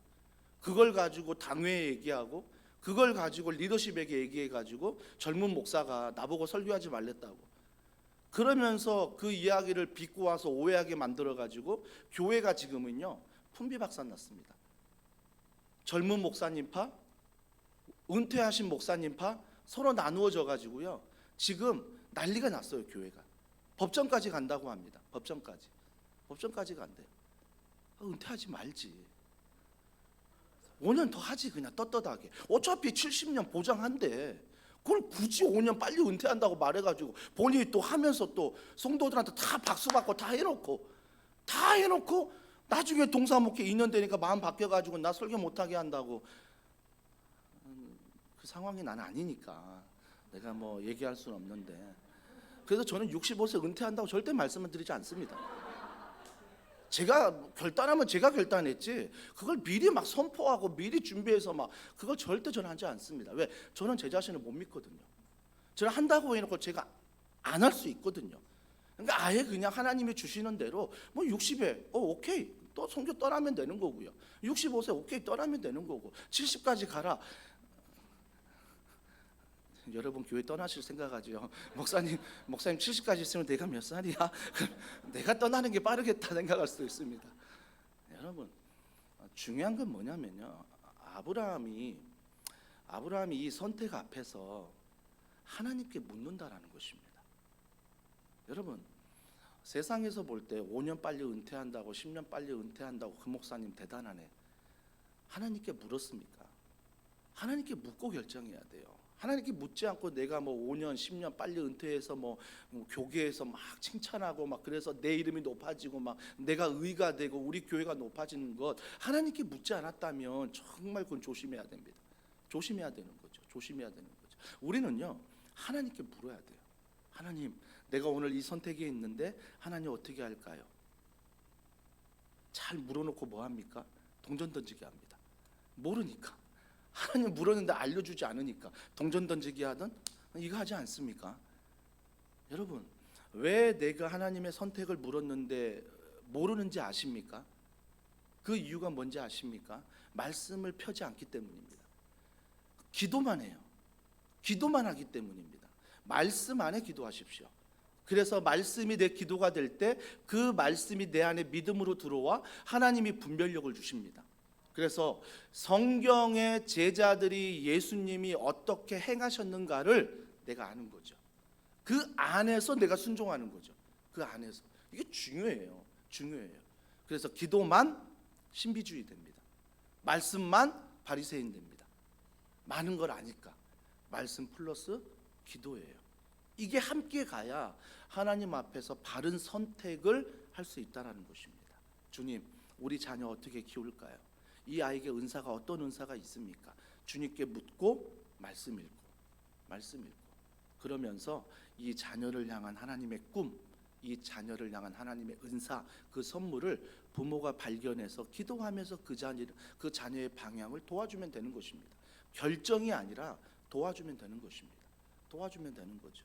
Speaker 4: 그걸 가지고 당회에 얘기하고, 그걸 가지고 리더십에게 얘기해가지고 젊은 목사가 나보고 설교하지 말랬다고. 그러면서 그 이야기를 빚고 와서 오해하게 만들어가지고 교회가 지금은요 풍비박산 났습니다. 젊은 목사님파, 은퇴하신 목사님파 서로 나누어져 가지고요 지금 난리가 났어요. 교회가 법정까지 간다고 합니다. 법정까지 간대요. 은퇴하지 말지, 5년 더 하지, 그냥 떳떳하게. 어차피 70년 보장한대. 그걸 굳이 5년 빨리 은퇴한다고 말해가지고 본인이 또 하면서 또 성도들한테 다 박수 받고 다 해놓고 나중에 동사 목회 2년 되니까 마음 바뀌어가지고 나 설교 못하게 한다고. 그 상황이 난 아니니까 내가 뭐 얘기할 수는 없는데, 그래서 저는 65세 은퇴한다고 절대 말씀을 드리지 않습니다. 제가 결단하면 제가 결단했지 그걸 미리 막 선포하고 미리 준비해서 막 그걸 절대 저는 하지 않습니다. 왜? 저는 제 자신을 못 믿거든요. 저는 한다고 해놓고 제가 안 할 수 있거든요. 그러니까 아예 그냥 하나님이 주시는 대로 뭐 60에 오케이 또 선교 떠나면 되는 거고요. 65세 오케이 떠나면 되는 거고, 70까지 가라. 여러분 교회 떠나실 생각하죠. 목사님 70까지 있으면 내가 몇 살이야? 내가 떠나는 게 빠르겠다 생각할 수도 있습니다. 여러분 중요한 건 뭐냐면요, 아브라함이 이 선택 앞에서 하나님께 묻는다라는 것입니다. 여러분 세상에서 볼 때 5년 빨리 은퇴한다고 10년 빨리 은퇴한다고 그 목사님 대단하네. 하나님께 물었습니까? 하나님께 묻고 결정해야 돼요. 하나님께 묻지 않고 내가 뭐 5년 10년 빨리 은퇴해서 뭐 교계에서 막 칭찬하고 막 그래서 내 이름이 높아지고 막 내가 의가 되고 우리 교회가 높아지는 것 하나님께 묻지 않았다면 정말 그건 조심해야 됩니다. 조심해야 되는 거죠. 조심해야 되는 거죠. 우리는요 하나님께 물어야 돼요. 하나님, 내가 오늘 이 선택에 있는데 하나님 어떻게 할까요? 잘 물어놓고 뭐 합니까? 동전 던지기 합니다. 모르니까. 하나님 물었는데 알려주지 않으니까 동전 던지기 하든 이거 하지 않습니까? 여러분 왜 내가 하나님의 선택을 물었는데 모르는지 아십니까? 그 이유가 뭔지 아십니까? 말씀을 펴지 않기 때문입니다. 기도만 해요. 기도만 하기 때문입니다. 말씀 안에 기도하십시오. 그래서 말씀이 내 기도가 될 때 그 말씀이 내 안에 믿음으로 들어와 하나님이 분별력을 주십니다. 그래서 성경의 제자들이 예수님이 어떻게 행하셨는가를 내가 아는 거죠. 그 안에서 내가 순종하는 거죠. 그 안에서. 이게 중요해요. 중요해요. 그래서 기도만 신비주의 됩니다. 말씀만 바리새인 됩니다. 많은 걸 아니까. 말씀 플러스 기도예요. 이게 함께 가야 하나님 앞에서 바른 선택을 할 수 있다는 것입니다. 주님, 우리 자녀 어떻게 키울까요? 이 아이에게 은사가 어떤 은사가 있습니까? 주님께 묻고 말씀 읽고 그러면서 이 자녀를 향한 하나님의 꿈, 이 자녀를 향한 하나님의 은사, 그 선물을 부모가 발견해서 기도하면서 그 자녀의 방향을 도와주면 되는 것입니다. 결정이 아니라 도와주면 되는 것입니다. 도와주면 되는 거죠.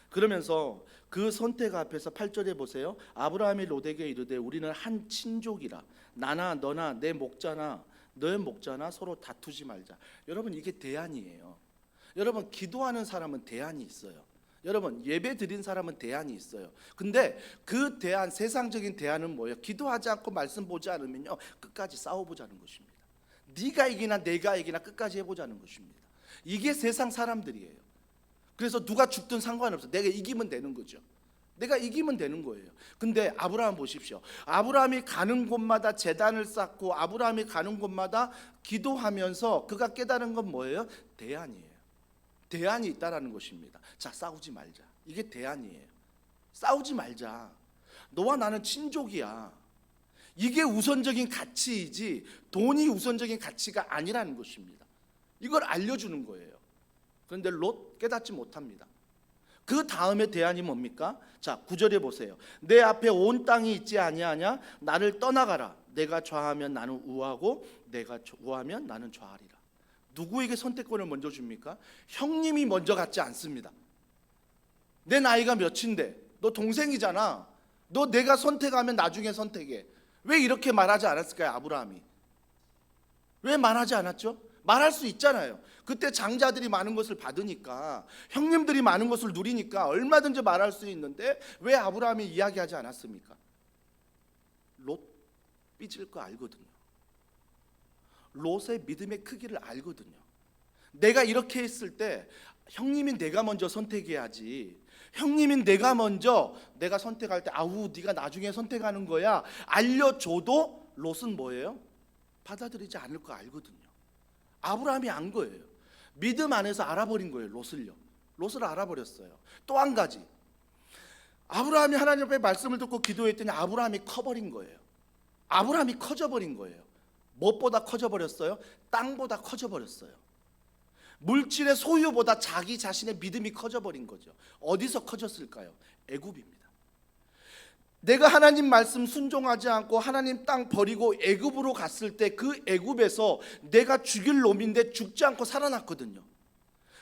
Speaker 4: 그러면서 그 선택 앞에서 8절에 보세요. 아브라함이 롯에게 이르되 우리는 한 친족이라 나나 너나 내 목자나 너의 목자나 서로 다투지 말자. 여러분 이게 대안이에요. 여러분 기도하는 사람은 대안이 있어요. 여러분 예배 드린 사람은 대안이 있어요. 근데 그 대안, 세상적인 대안은 뭐예요? 기도하지 않고 말씀 보지 않으면요 끝까지 싸워보자는 것입니다. 네가 이기나 내가 이기나 끝까지 해보자는 것입니다. 이게 세상 사람들이에요. 그래서 누가 죽든 상관없어. 내가 이기면 되는 거죠. 내가 이기면 되는 거예요. 근데 아브라함 보십시오. 아브라함이 가는 곳마다 제단을 쌓고 아브라함이 가는 곳마다 기도하면서 그가 깨달은 건 뭐예요? 대안이에요. 대안이 있다라는 것입니다. 자, 싸우지 말자. 이게 대안이에요. 싸우지 말자. 너와 나는 친족이야. 이게 우선적인 가치이지 돈이 우선적인 가치가 아니라는 것입니다. 이걸 알려주는 거예요. 그런데 롯 깨닫지 못합니다. 그 다음에 대안이 뭡니까? 자, 9절에 보세요. 내 앞에 온 땅이 있지 아니하냐? 나를 떠나가라. 내가 좌하면 나는 우하고 내가 우하면 나는 좌하리라. 누구에게 선택권을 먼저 줍니까? 형님이 먼저 갖지 않습니다. 내 나이가 몇인데 너 동생이잖아. 너 내가 선택하면 나중에 선택해. 왜 이렇게 말하지 않았을까요? 아브라함이 왜 말하지 않았죠? 말할 수 있잖아요. 그때 장자들이 많은 것을 받으니까, 형님들이 많은 것을 누리니까 얼마든지 말할 수 있는데 왜 아브라함이 이야기하지 않았습니까? 롯 삐질 거 알거든요. 롯의 믿음의 크기를 알거든요. 내가 이렇게 했을 때 형님인 내가 먼저 선택해야지, 형님인 내가 먼저 내가 선택할 때 아우 네가 나중에 선택하는 거야 알려줘도 롯은 뭐예요? 받아들이지 않을 거 알거든요. 아브라함이 안 거예요. 믿음 안에서 알아버린 거예요. 롯을 알아버렸어요. 또 한 가지, 아브라함이 하나님 앞에 말씀을 듣고 기도했더니 아브라함이 커버린 거예요. 아브라함이 커져버린 거예요. 무엇보다 커져버렸어요? 땅보다 커져버렸어요. 물질의 소유보다 자기 자신의 믿음이 커져버린 거죠. 어디서 커졌을까요? 애굽입니다. 내가 하나님 말씀 순종하지 않고 하나님 땅 버리고 애굽으로 갔을 때 그 애굽에서 내가 죽일 놈인데 죽지 않고 살아났거든요.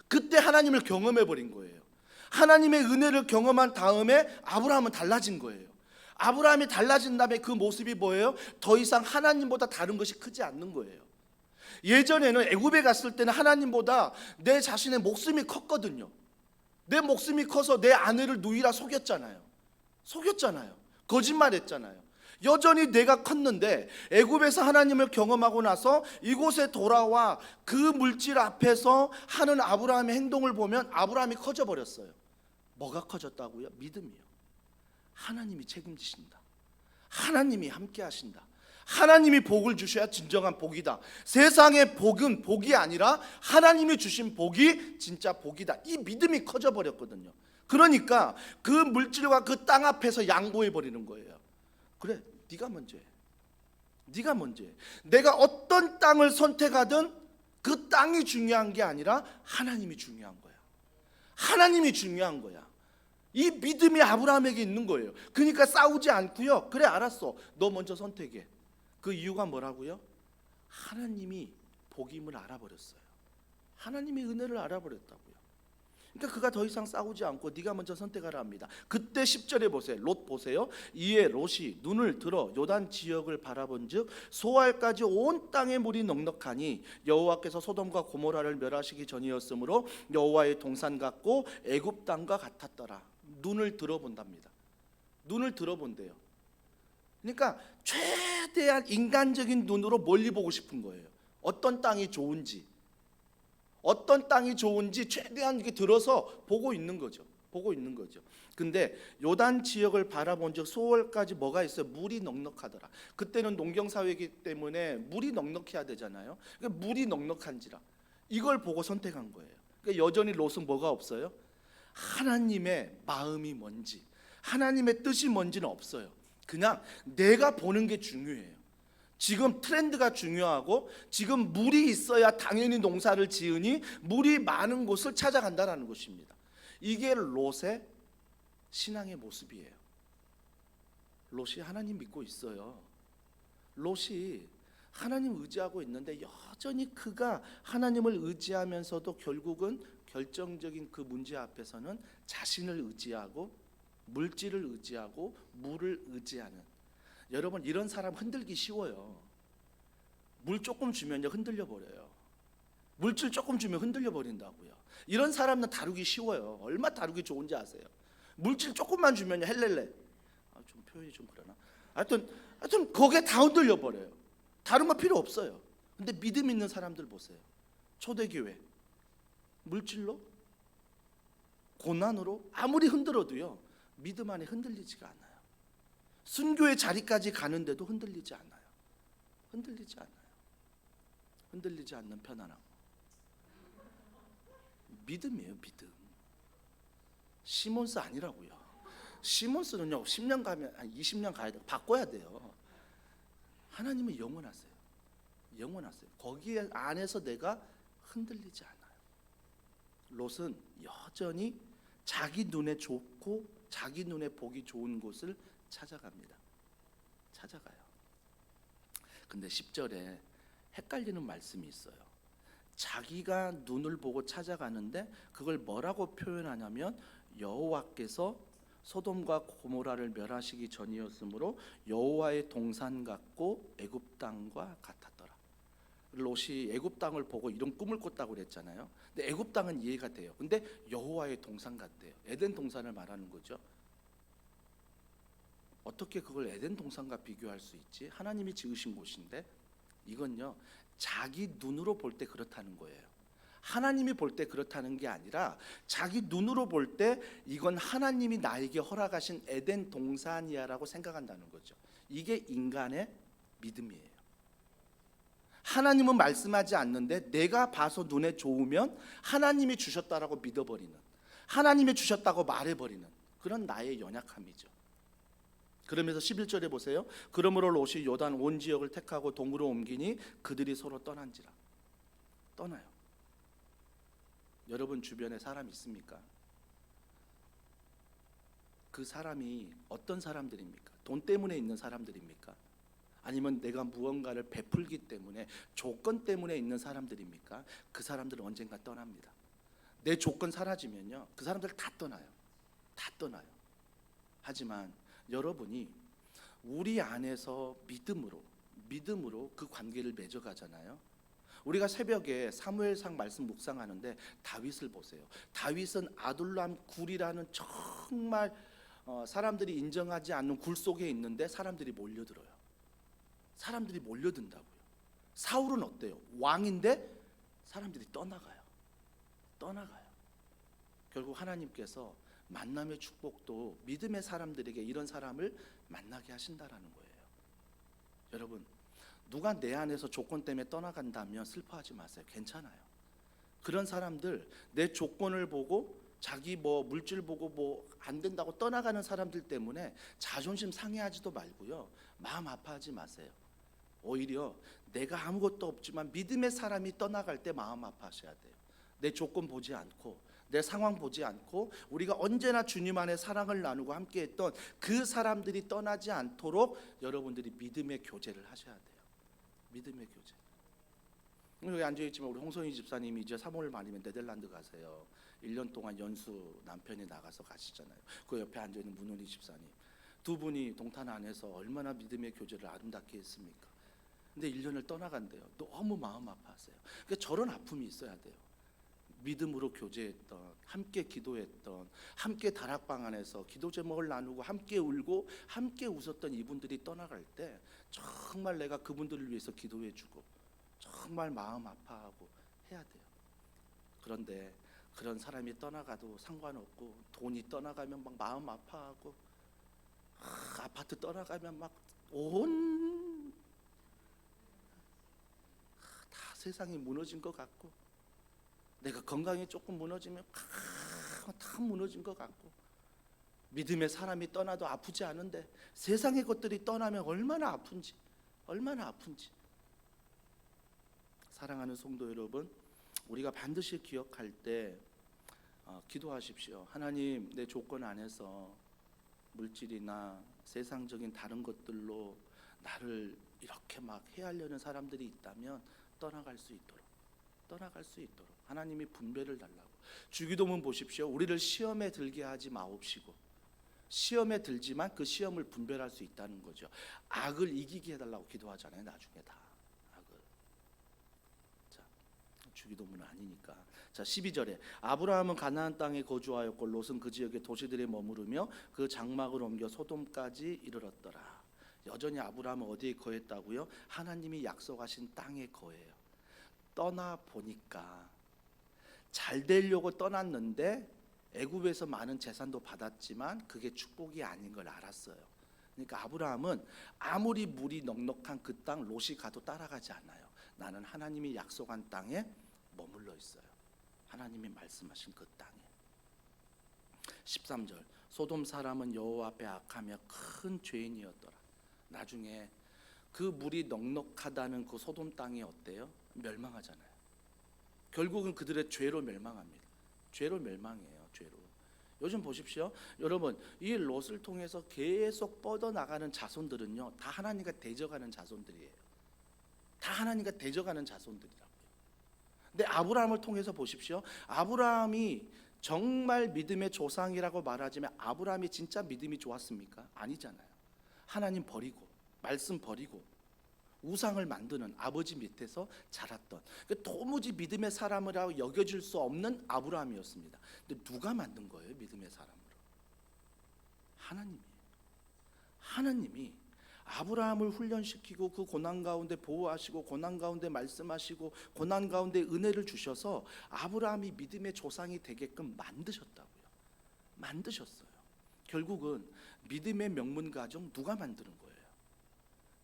Speaker 4: 그때 하나님을 경험해 버린 거예요. 하나님의 은혜를 경험한 다음에 아브라함은 달라진 거예요. 아브라함이 달라진 다음에 그 모습이 뭐예요? 더 이상 하나님보다 다른 것이 크지 않는 거예요. 예전에는 애굽에 갔을 때는 하나님보다 내 자신의 목숨이 컸거든요. 내 목숨이 커서 내 아내를 누이라 속였잖아요. 거짓말했잖아요. 여전히 내가 컸는데 애굽에서 하나님을 경험하고 나서 이곳에 돌아와 그 물질 앞에서 하는 아브라함의 행동을 보면 아브라함이 커져 버렸어요. 뭐가 커졌다고요? 믿음이요. 하나님이 책임지신다. 하나님이 함께 하신다. 하나님이 복을 주셔야 진정한 복이다. 세상의 복은 복이 아니라 하나님이 주신 복이 진짜 복이다. 이 믿음이 커져 버렸거든요. 그러니까 그 물질과 그 땅 앞에서 양보해 버리는 거예요. 그래, 네가 먼저 해. 네가 먼저 해. 내가 어떤 땅을 선택하든 그 땅이 중요한 게 아니라 하나님이 중요한 거야. 하나님이 중요한 거야. 이 믿음이 아브라함에게 있는 거예요. 그러니까 싸우지 않고요. 그래, 알았어. 너 먼저 선택해. 그 이유가 뭐라고요? 하나님이 복임을 알아버렸어요. 하나님이 은혜를 알아버렸다고요. 그러니까 그가 더 이상 싸우지 않고 네가 먼저 선택하라 합니다. 그때 10절에 보세요. 롯 보세요. 이에 롯이 눈을 들어 요단 지역을 바라본즉 소알까지 온 땅에 물이 넉넉하니 여호와께서 소돔과 고모라를 멸하시기 전이었으므로 여호와의 동산 같고 애굽 땅과 같았더라. 눈을 들어본답니다. 눈을 들어본대요. 그러니까 최대한 인간적인 눈으로 멀리 보고 싶은 거예요. 어떤 땅이 좋은지 최대한 이렇게 들어서 보고 있는 거죠. 근데 요단 지역을 바라본즉 소월까지 뭐가 있어요? 물이 넉넉하더라. 그때는 농경 사회이기 때문에 물이 넉넉해야 되잖아요. 그러니까 물이 넉넉한지라 이걸 보고 선택한 거예요. 그러니까 여전히 롯은 뭐가 없어요? 하나님의 마음이 뭔지, 하나님의 뜻이 뭔지는 없어요. 그냥 내가 보는 게 중요해요. 지금 트렌드가 중요하고 지금 물이 있어야 당연히 농사를 지으니 물이 많은 곳을 찾아간다는 것입니다. 이게 롯의 신앙의 모습이에요. 롯이 하나님 믿고 있어요. 롯이 하나님 의지하고 있는데 여전히 그가 하나님을 의지하면서도 결국은 결정적인 그 문제 앞에서는 자신을 의지하고 물질을 의지하고 물을 의지하는, 여러분 이런 사람 흔들기 쉬워요. 물 조금 주면요 흔들려 버려요. 물질 조금 주면 흔들려 버린다고요. 이런 사람은 다루기 쉬워요. 얼마 다루기 좋은지 아세요? 물질 조금만 주면요 헬렐레. 좀 표현이 좀 그러나. 하여튼 거기에 다 흔들려 버려요. 다른 거 필요 없어요. 근데 믿음 있는 사람들 보세요. 초대교회 물질로, 고난으로 아무리 흔들어도요 믿음 안에 흔들리지가 않아요. 순교의 자리까지 가는데도 흔들리지 않아요. 흔들리지 않는 편안함. 믿음이에요, 믿음. 시몬스 아니라고요. 시몬스는요 10년 가면 20년 가야 돼요. 바꿔야 돼요. 하나님은 영원하세요. 거기 안에서 내가 흔들리지 않아요. 롯은 여전히 자기 눈에 좋고 자기 눈에 보기 좋은 곳을 찾아가요. 근데 10절에 헷갈리는 말씀이 있어요. 자기가 눈을 보고 찾아가는데 그걸 뭐라고 표현하냐면 여호와께서 소돔과 고모라를 멸하시기 전이었으므로 여호와의 동산 같고 애굽 땅과 같았더라. 롯이 애굽 땅을 보고 이런 꿈을 꿨다고 그랬잖아요. 근데 애굽 땅은 이해가 돼요. 근데 여호와의 동산 같대요. 에덴 동산을 말하는 거죠. 어떻게 그걸 에덴 동산과 비교할 수 있지? 하나님이 지으신 곳인데. 이건요 자기 눈으로 볼 때 그렇다는 거예요. 하나님이 볼 때 그렇다는 게 아니라 자기 눈으로 볼 때 이건 하나님이 나에게 허락하신 에덴 동산이야라고 생각한다는 거죠. 이게 인간의 믿음이에요. 하나님은 말씀하지 않는데 내가 봐서 눈에 좋으면 하나님이 주셨다라고 믿어버리는, 하나님이 주셨다고 말해버리는 그런 나의 연약함이죠. 그러면서 11절에 보세요. 그러므로 롯이 요단 온 지역을 택하고 동으로 옮기니 그들이 서로 떠난지라. 떠나요. 여러분 주변에 사람 있습니까? 그 사람이 어떤 사람들입니까? 돈 때문에 있는 사람들입니까? 아니면 내가 무언가를 베풀기 때문에 조건 때문에 있는 사람들입니까? 그 사람들은 언젠가 떠납니다. 내 조건 사라지면요 그 사람들 다 떠나요. 하지만 여러분이 우리 안에서 믿음으로 그 관계를 맺어가잖아요. 우리가 새벽에 사무엘상 말씀 묵상하는데 다윗을 보세요. 다윗은 아둘람 굴이라는 정말 사람들이 인정하지 않는 굴 속에 있는데 사람들이 몰려들어요. 사람들이 몰려든다고요. 사울은 어때요? 왕인데 사람들이 떠나가요. 결국 하나님께서 만남의 축복도 믿음의 사람들에게 이런 사람을 만나게 하신다라는 거예요. 여러분, 누가 내 안에서 조건 때문에 떠나간다면 슬퍼하지 마세요. 괜찮아요. 그런 사람들, 내 조건을 보고 자기 물질 보고 안 된다고 떠나가는 사람들 때문에 자존심 상해하지도 말고요, 마음 아파하지 마세요. 오히려 내가 아무것도 없지만 믿음의 사람이 떠나갈 때 마음 아파하셔야 돼요. 내 조건 보지 않고 내 상황 보지 않고 우리가 언제나 주님 안에 사랑을 나누고 함께했던 그 사람들이 떠나지 않도록 여러분들이 믿음의 교제를 하셔야 돼요. 믿음의 교제. 여기 앉아있지만 우리 홍성희 집사님이 이제 3월 말이면 네덜란드 가세요. 1년 동안 연수 남편이 나가서 가시잖아요. 그 옆에 앉아있는 문은희 집사님, 두 분이 동탄 안에서 얼마나 믿음의 교제를 아름답게 했습니까? 근데 1년을 떠나간대요. 너무 마음 아파하세요. 그러니까 저런 아픔이 있어야 돼요. 믿음으로 교제했던, 함께 기도했던, 함께 다락방 안에서 기도 제목을 나누고 함께 울고 함께 웃었던 이분들이 떠나갈 때 정말 내가 그분들을 위해서 기도해주고 정말 마음 아파하고 해야 돼요. 그런데 그런 사람이 떠나가도 상관없고, 돈이 떠나가면 막 마음 아파하고, 아파트 떠나가면 막 온 다 세상이 무너진 것 같고, 내가 건강이 조금 무너지면 다 무너진 것 같고, 믿음의 사람이 떠나도 아프지 않은데 세상의 것들이 떠나면 얼마나 아픈지. 사랑하는 성도 여러분, 우리가 반드시 기억할 때 기도하십시오. 하나님, 내 조건 안에서 물질이나 세상적인 다른 것들로 나를 이렇게 막 해하려는 사람들이 있다면 떠나갈 수 있도록 하나님이 분별을 달라고. 주기도문 보십시오. 우리를 시험에 들게 하지 마옵시고, 시험에 들지만 그 시험을 분별할 수 있다는 거죠. 악을 이기게 해달라고 기도하잖아요. 나중에 다 악을. 자, 주기도문은 아니니까. 자, 12절에 아브라함은 가나안 땅에 거주하였고 롯은 그 지역의 도시들에 머무르며 그 장막을 옮겨 소돔까지 이르렀더라. 여전히 아브라함은 어디에 거했다고요? 하나님이 약속하신 땅에 거해요. 떠나 보니까 잘 되려고 떠났는데 애굽에서 많은 재산도 받았지만 그게 축복이 아닌 걸 알았어요. 그러니까 아브라함은 아무리 물이 넉넉한 그 땅 롯이 가도 따라가지 않아요. 나는 하나님이 약속한 땅에 머물러 있어요. 하나님이 말씀하신 그 땅에. 13절 소돔 사람은 여호와 앞에 악하며 큰 죄인이었더라. 나중에 그 물이 넉넉하다는 그 소돔 땅이 어때요? 멸망하잖아요. 결국은 그들의 죄로 멸망합니다. 죄로 멸망해요. 죄로. 요즘 보십시오. 여러분, 이 롯을 통해서 계속 뻗어나가는 자손들은요, 다 하나님과 대적하는 자손들이에요. 다 하나님과 대적하는 자손들이라고요. 근데 아브라함을 통해서 보십시오. 아브라함이 정말 믿음의 조상이라고 말하지만 아브라함이 진짜 믿음이 좋았습니까? 아니잖아요. 하나님 버리고 말씀 버리고 우상을 만드는 아버지 밑에서 자랐던, 도무지 믿음의 사람이라고 여겨질 수 없는 아브라함이었습니다. 근데 누가 만든 거예요? 믿음의 사람으로. 하나님이 아브라함을 훈련시키고 그 고난 가운데 보호하시고 고난 가운데 말씀하시고 고난 가운데 은혜를 주셔서 아브라함이 믿음의 조상이 되게끔 만드셨어요. 결국은 믿음의 명문 가정 누가 만드는 거예요?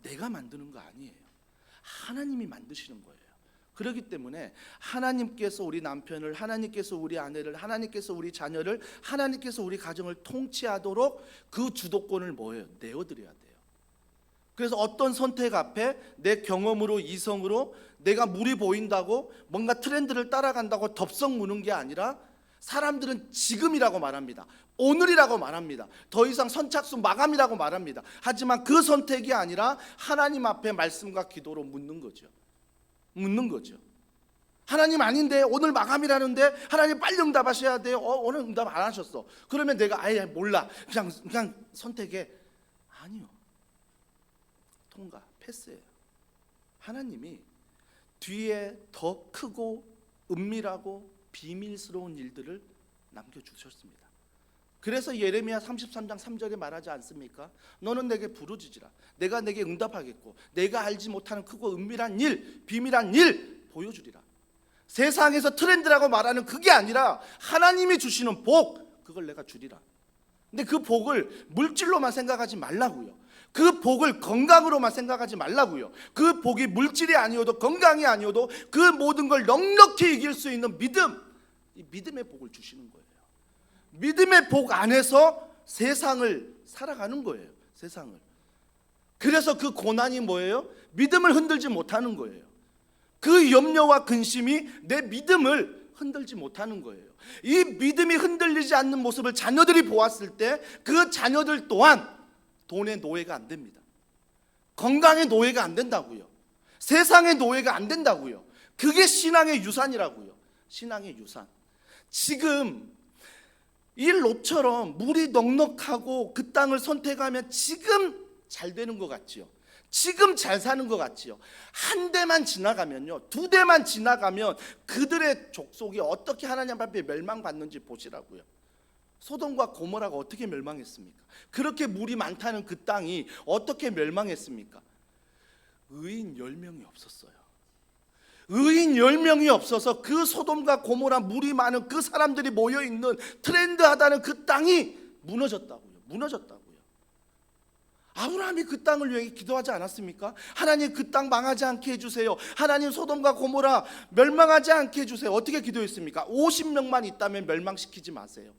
Speaker 4: 내가 만드는 거 아니에요. 하나님이 만드시는 거예요. 그렇기 때문에 하나님께서 우리 남편을, 하나님께서 우리 아내를, 하나님께서 우리 자녀를, 하나님께서 우리 가정을 통치하도록 그 주도권을 뭐예요? 내어드려야 돼요. 그래서 어떤 선택 앞에 내 경험으로, 이성으로 내가 물이 보인다고 뭔가 트렌드를 따라간다고 덥석 무는 게 아니라, 사람들은 지금이라고 말합니다. 오늘이라고 말합니다. 더 이상 선착순 마감이라고 말합니다. 하지만 그 선택이 아니라 하나님 앞에 말씀과 기도로 묻는 거죠. 하나님 아닌데 오늘 마감이라는데 하나님 빨리 응답하셔야 돼요. 오늘 응답 안 하셨어. 그러면 내가 아예 몰라. 그냥 선택해. 아니요. 통과, 패스예요. 하나님이 뒤에 더 크고 은밀하고 비밀스러운 일들을 남겨주셨습니다. 그래서 예레미야 33장 3절에 말하지 않습니까? 너는 내게 부르짖으라. 내가 내게 응답하겠고 내가 알지 못하는 크고 은밀한 일, 비밀한 일 보여주리라. 세상에서 트렌드라고 말하는 그게 아니라 하나님이 주시는 복, 그걸 내가 주리라. 근데 그 복을 물질로만 생각하지 말라고요. 그 복을 건강으로만 생각하지 말라고요. 그 복이 물질이 아니어도 건강이 아니어도 그 모든 걸 넉넉히 이길 수 있는 믿음, 이 믿음의 복을 주시는 거예요. 믿음의 복 안에서 세상을 살아가는 거예요. 세상을. 그래서 그 고난이 뭐예요? 믿음을 흔들지 못하는 거예요. 그 염려와 근심이 내 믿음을 흔들지 못하는 거예요. 이 믿음이 흔들리지 않는 모습을 자녀들이 보았을 때 그 자녀들 또한 돈의 노예가 안 됩니다. 건강의 노예가 안 된다고요. 세상의 노예가 안 된다고요. 그게 신앙의 유산이라고요. 신앙의 유산. 지금 이 롯처럼 물이 넉넉하고 그 땅을 선택하면 지금 잘 되는 것 같지요. 지금 잘 사는 것 같지요. 한 대만 지나가면요, 두 대만 지나가면 그들의 족속이 어떻게 하나님 앞에 멸망받는지 보시라고요. 소돔과 고모라가 어떻게 멸망했습니까? 그렇게 물이 많다는 그 땅이 어떻게 멸망했습니까? 의인 10명이 없었어요. 의인 10명이 없어서 그 소돔과 고모라 물이 많은 그 사람들이 모여있는 트렌드하다는 그 땅이 무너졌다고요. 무너졌다고요. 아브라함이 그 땅을 위해 기도하지 않았습니까? 하나님 그 땅 망하지 않게 해주세요. 하나님 소돔과 고모라 멸망하지 않게 해주세요. 어떻게 기도했습니까? 50명만 있다면 멸망시키지 마세요.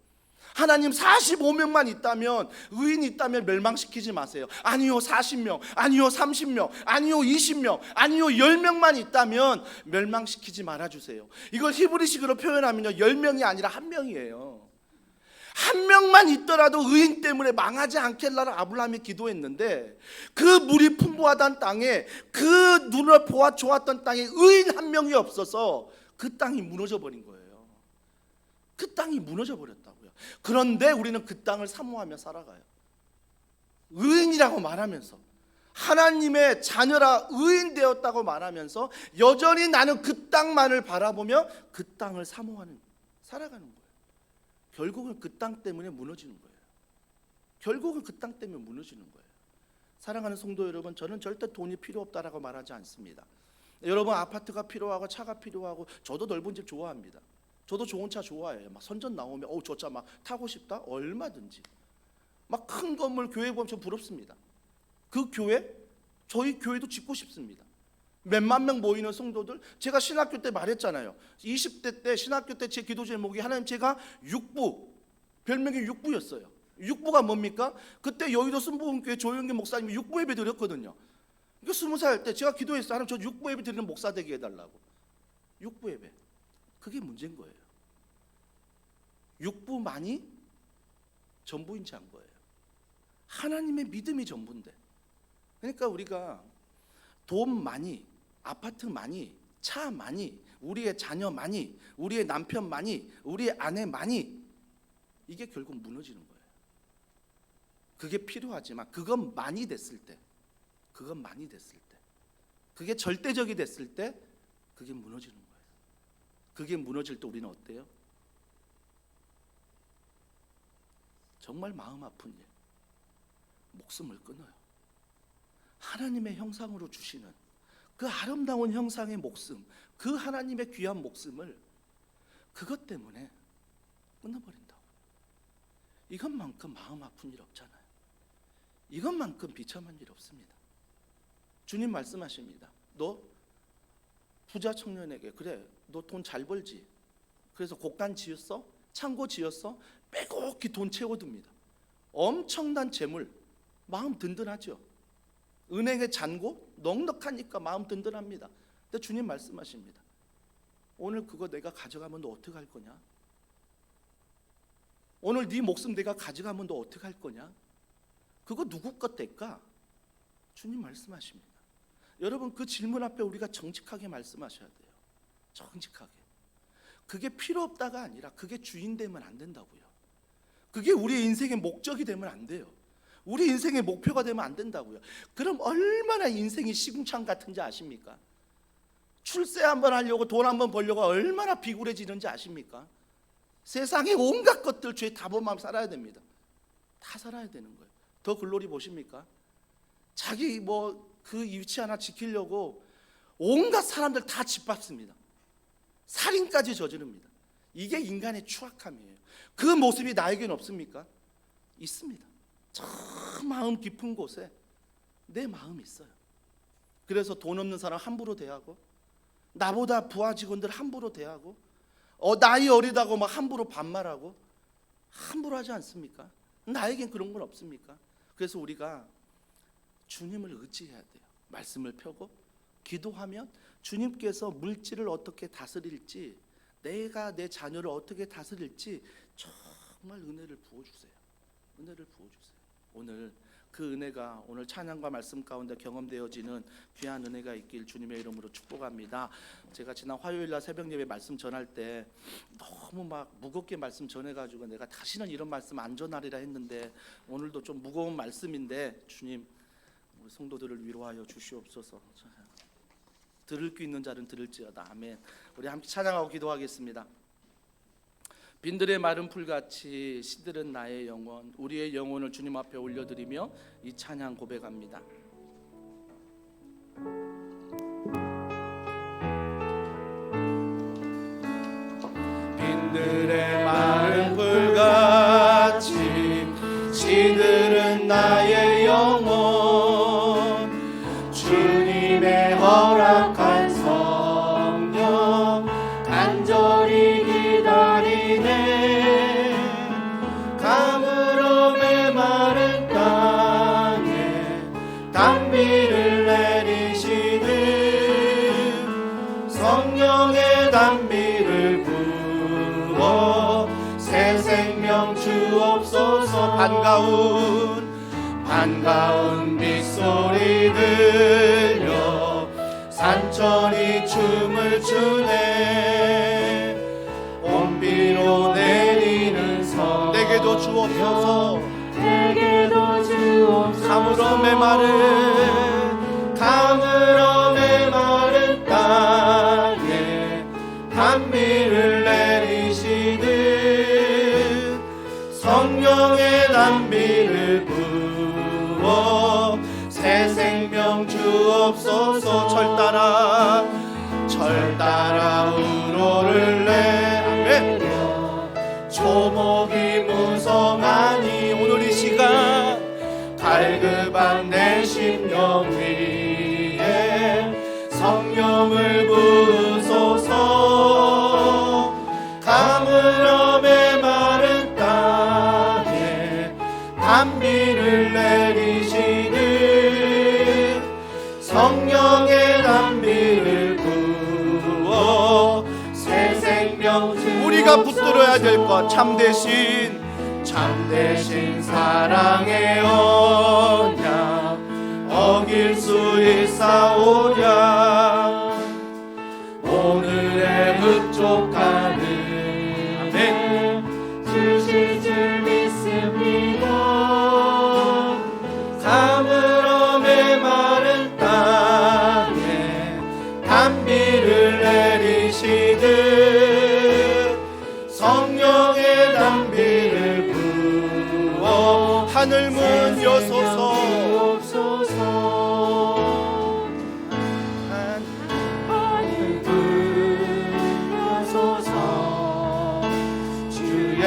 Speaker 4: 하나님 45명만 있다면, 의인이 있다면 멸망시키지 마세요. 아니요 40명, 아니요 30명, 아니요 20명, 아니요 10명만 있다면 멸망시키지 말아주세요. 이걸 히브리식으로 표현하면요 10명이 아니라 1명이에요. 한 명만 있더라도 의인 때문에 망하지 않겠라고 아브라함이 기도했는데, 그 물이 풍부하던 땅에, 그 눈을 보아 좋았던 땅에 의인 한 명이 없어서 그 땅이 무너져 버린 거예요. 그 땅이 무너져 버렸다고요. 그런데 우리는 그 땅을 사모하며 살아가요. 의인이라고 말하면서, 하나님의 자녀라 의인 되었다고 말하면서 여전히 나는 그 땅만을 바라보며 그 땅을 사모하는, 살아가는 거예요. 결국은 그 땅 때문에 무너지는 거예요. 결국은 그 땅 때문에 무너지는 거예요. 사랑하는 성도 여러분, 저는 절대 돈이 필요 없다라고 말하지 않습니다. 여러분 아파트가 필요하고 차가 필요하고, 저도 넓은 집 좋아합니다. 저도 좋은 차 좋아해요. 막 선전 나오면 저 차 막 타고 싶다? 얼마든지. 막 큰 건물 교회 보면 저 부럽습니다. 그 교회, 저희 교회도 짓고 싶습니다. 몇만 명 모이는 성도들, 제가 신학교 때 말했잖아요. 20대 때 신학교 때 제 기도 제목이 하나님 제가 육부, 별명이 육부였어요. 육부가 뭡니까? 그때 여의도 순복음교회 조영기 목사님이 육부 예배 드렸거든요. 20살 때 제가 기도했어요. 하나님 저 육부 예배 드리는 목사 되게 해달라고. 육부 예배. 그게 문제인 거예요. 육부만이 전부인지 안 거예요. 하나님의 믿음이 전부인데. 그러니까 우리가 돈 많이, 아파트 많이, 차 많이, 우리의 자녀 많이, 우리의 남편 많이, 우리의 아내 많이, 이게 결국 무너지는 거예요. 그게 필요하지만 그건 많이 됐을 때, 그건 많이 됐을 때, 그게 절대적이 됐을 때 그게 무너지는 거예요. 그게 무너질 때 우리는 어때요? 정말 마음 아픈 일, 목숨을 끊어요. 하나님의 형상으로 주시는 그 아름다운 형상의 목숨, 그 하나님의 귀한 목숨을 그것 때문에 끊어버린다고. 이것만큼 마음 아픈 일 없잖아요. 이것만큼 비참한 일 없습니다. 주님 말씀하십니다. 너 부자 청년에게, 그래 너 돈 잘 벌지, 그래서 곡간 지었어? 창고 지었어? 빼곡히 돈 채워둡니다. 엄청난 재물, 마음 든든하죠. 은행에 잔고 넉넉하니까 마음 든든합니다. 근데 주님 말씀하십니다. 오늘 그거 내가 가져가면 너 어떻게 할 거냐? 오늘 네 목숨 내가 가져가면 너 어떻게 할 거냐? 그거 누구 것 될까? 주님 말씀하십니다. 여러분 그 질문 앞에 우리가 정직하게 말씀하셔야 돼요. 정직하게. 그게 필요 없다가 아니라 그게 주인 되면 안 된다고요. 그게 우리 인생의 목적이 되면 안 돼요. 우리 인생의 목표가 되면 안 된다고요. 그럼 얼마나 인생이 시궁창 같은지 아십니까? 출세 한번 하려고 돈 한번 벌려고 얼마나 비굴해지는지 아십니까? 세상에 온갖 것들 죄 다 범하며 살아야 됩니다. 다 살아야 되는 거예요. 더 글로리 보십니까? 자기 뭐 그 위치 하나 지키려고 온갖 사람들 다 짓밟습니다. 살인까지 저지릅니다. 이게 인간의 추악함이에요. 그 모습이 나에게는 없습니까? 있습니다. 저 마음 깊은 곳에 내 마음이 있어요. 그래서 돈 없는 사람 함부로 대하고, 나보다 부하 직원들 함부로 대하고, 나이 어리다고 막 함부로 반말하고, 함부로 하지 않습니까? 나에겐 그런 건 없습니까? 그래서 우리가 주님을 의지해야 돼요. 말씀을 펴고 기도하면 주님께서 물질을 어떻게 다스릴지, 내가 내 자녀를 어떻게 다스릴지 정말 은혜를 부어주세요. 은혜를 부어주세요. 오늘 그 은혜가 오늘 찬양과 말씀 가운데 경험되어지는 귀한 은혜가 있길 주님의 이름으로 축복합니다. 제가 지난 화요일날 새벽 예배 말씀 전할 때 너무 막 무겁게 말씀 전해가지고 내가 다시는 이런 말씀 안 전하리라 했는데, 오늘도 좀 무거운 말씀인데 주님 우리 성도들을 위로하여 주시옵소서. 들을 귀 있는 자는 들을지어다. 아멘. 우리 함께 찬양하고 기도하겠습니다. 빈들의 마른 풀같이 시들은 나의 영혼, 우리의 영혼을 주님 앞에 올려드리며 이 찬양 고백합니다. 빈들의 마른 풀같이 시들은 나의 영혼, 주님의 허락한 성령 간절히 기다리네. 가물어 메마른 땅에 단비를 내리시는 성령의 단비를 부어 새 생명 주옵소서. 반가운 빗소리 들려 산천이 춤을 추네. 온비로 내리는 성 내게도 주옵소서. 가물어 메마른 땅에 단비를 내리시는 성령의 단비를 부어 새 생명 주옵소서. 철 따라 우로를 내려 초목이 무성하니, 오늘 이 시간 갈급한 내 심령 위에 성령을 부으소서. 가물어 메마른 땅에 단비를 내리시는 성령의 단비를 부어 새 생명 주옵소서. 우리가 붙들어야 될 것, 참되신 사랑의 언약 어길 수 있사오랴. 오늘의 흡족하는 아멘 주실 줄 믿습니다. 가물어 메마른 땅에 단비를 내리시듯 성령의 단비를 부어 하늘 문 여소서. 하늘 문 여소서. 주의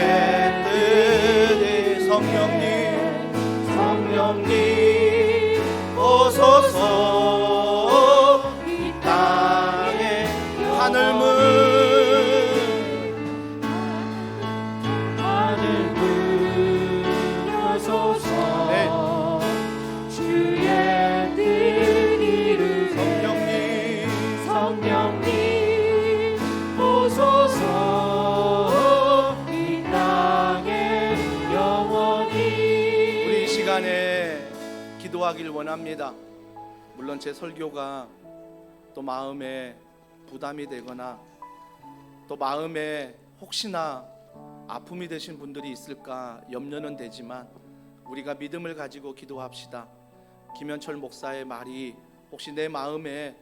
Speaker 4: 뜻이 성령님 오소서. 이 땅에 하늘 문 여소서. 네. 주의 뜻 이루게 성령님 오소서. 이 땅에 영원히. 우리 이 시간에 기도하길 원합니다. 물론 제 설교가 또 마음에 부담이 되거나 또 마음에 혹시나 아픔이 되신 분들이 있을까 염려는 되지만, 우리가 믿음을 가지고 기도합시다. 김현철 목사의 말이 혹시 내 마음에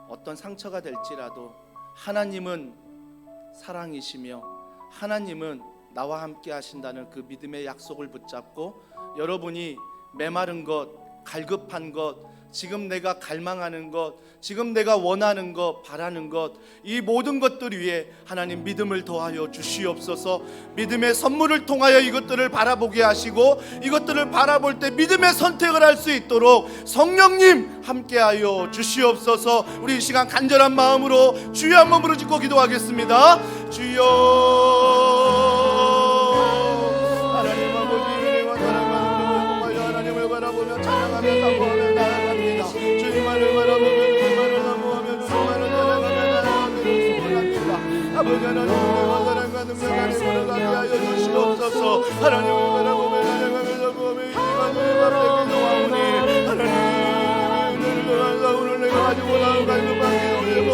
Speaker 4: 어떤 상처가 될지라도 하나님은 사랑이시며 하나님은 나와 함께 하신다는 그 믿음의 약속을 붙잡고 여러분이 메마른 것, 갈급한 것, 지금 내가 갈망하는 것, 지금 내가 원하는 것, 바라는 것, 이 모든 것들 위에 하나님 믿음을 더하여 주시옵소서. 믿음의 선물을 통하여 이것들을 바라보게 하시고 이것들을 바라볼 때 믿음의 선택을 할 수 있도록 성령님 함께하여 주시옵소서. 우리 이 시간 간절한 마음으로 주여 한 몸으로 짓고 기도하겠습니다. 주여, 하나님 아버지 은혜와 사랑과 능력을 통하여 하나님을 바라보며 찬양하며 사모하며 나아갑니다. 주님만을 바라보며 주님만을 사모하며 주님만을 찬양하며 나아가기를 소원합니다. 아버지 하나님 은혜와 사랑과 능력 안에 걸어가게 하여 주시옵소서. 하나님을 바라보며 찬양하며 사모하며 이 시간 주님 앞에 기도하오니 하나님 은혜를 오늘 내가 가지고 나온 갈급한 기도 제목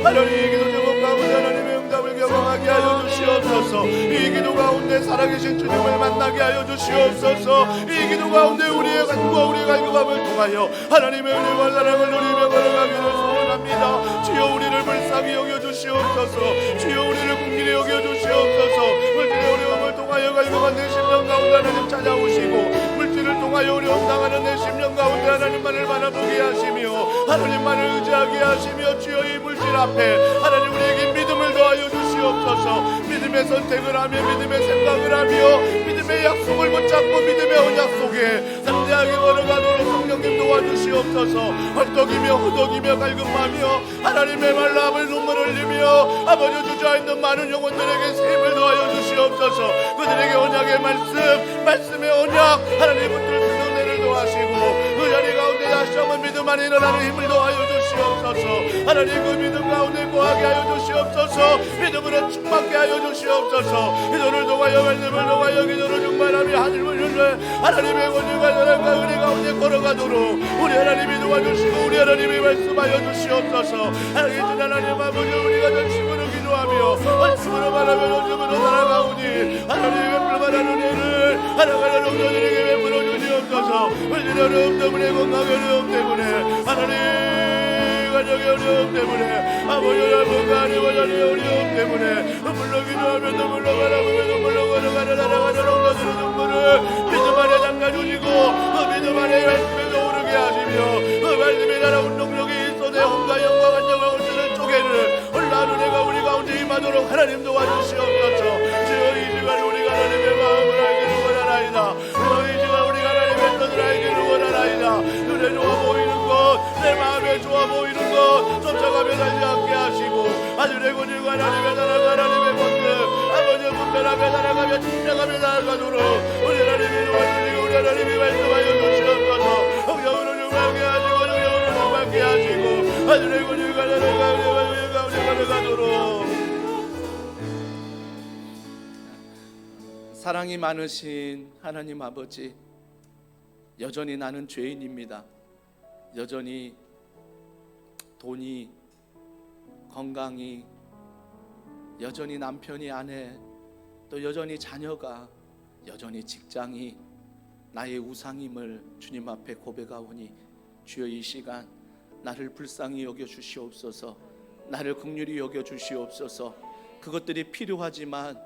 Speaker 4: 하나님 이 기도 제목 가운데 하나님의 응답을 경험하게 하여 주시옵소서. 이 기도 가운데 살아계신 주님을 만나게 하여 주시옵소서. 이 기도 가운데 우리의 간구와 우리의 갈급함을 통하여 하나님의 은혜와 사랑을 누리며 걸어가기를 소원합니다. 주여 우리를 불쌍히 여겨 주시옵소서. 주여 우리를 긍휼히 여겨 주시옵소서. 물질의 어려움을 통하여 갈급한 내 심령 가운데 하나님 찾아오시고 물질을 통하여 어려움 당하는 내 심령 가운데 하나님만을 바라보게 하시며 하나님만을 의지하게 하시며 주여 이 물질 앞에 하나님 우리에게 믿음을 더하여 주시옵소서. 믿음의 선택을 하며 믿음의 생각을 하며 믿음의 약속을 붙잡고 믿음의 언약 속에 담대하게 걸어가도록 성령님 도와주시옵소서. 헐떡이며 후덕이며 갈급하며 하나님의 말라함을 눈물 흘리며 아버지 주저앉는 많은 영혼들에게 힘을 더하여 주시옵소서. 그들에게 언약의 말씀의 언약 하나님 붙들 수 있는 은혜를 더하시고 그 자리 가운데 다시 한번 믿음 안에 일어나는 힘을 더하여 주시옵소서. 하나님 그 믿음 가운데 거하게 하여 주시옵소서. 믿음으로 충만케 하여 주시옵소서. 기도를 통하여 말씀을 통하여 기도를 충만하며 하늘을 열려 하나님의 권위가 사랑과 은혜 가운데 걸어가도록 우리 하나님이 도와주시고 우리 하나님이 말씀하여 주시옵소서. 하나님 하나님 아버지 우리가 전심으로 기도하며 전심으로 바라며 전심으로 살아가오니 하나님의 베풀만한 은혜를 하나님의 종들에게 베풀어 주시옵소서. 물질의 어려움 때문에 건강의 어려움 때문에 하나님 가정의 어려움 때문에 아버지 아버지 아니와 자리의 어려움 때문에 눈물로 기도하며 눈물로 바라보며 눈물로 걸어가는 나라가는 종들의 눈물을 믿음 안에 담가주시고 그 믿음 안에 말씀에서 오르게 하시며 그 말씀에 나라 운동력이 있어 내 혼과 영과 간정을 옳지는 쪼개를 올라오는 내가 우리 가운데 임하도록 하나님 도와주시옵소서. 주여 이 시간 우리가 하나님의 마음을 알기를 원하나이다. 주여 이 시간 우리가 하나님의 뜻을 알기를 원하나이다. 눈에 좋아 보이는 것 내 마음에 좋아 보이는 것 쫓아가며 달지 않게 하시고 하늘의 권위가 하나님의 나라가 하나님의 권능 아버지 분별하며 살아가며 침략하며 나아가도록 우리 하나님이 도와주시고 우리 하나님이 말씀하여 주시옵소서. 성령으로 충만하게 하시고 성령으로 충만하게 하시고 하늘의 권위가 하나님의 가운데 걸어가도록 사랑이 많으신 하나님 아버지, 여전히 나는 죄인입니다. 여전히 돈이, 건강이, 여전히 남편이, 아내, 또 여전히 자녀가, 여전히 직장이 나의 우상임을 주님 앞에 고백하오니 주여 이 시간 나를 불쌍히 여겨 주시옵소서. 나를 긍휼히 여겨 주시옵소서. 그것들이 필요하지만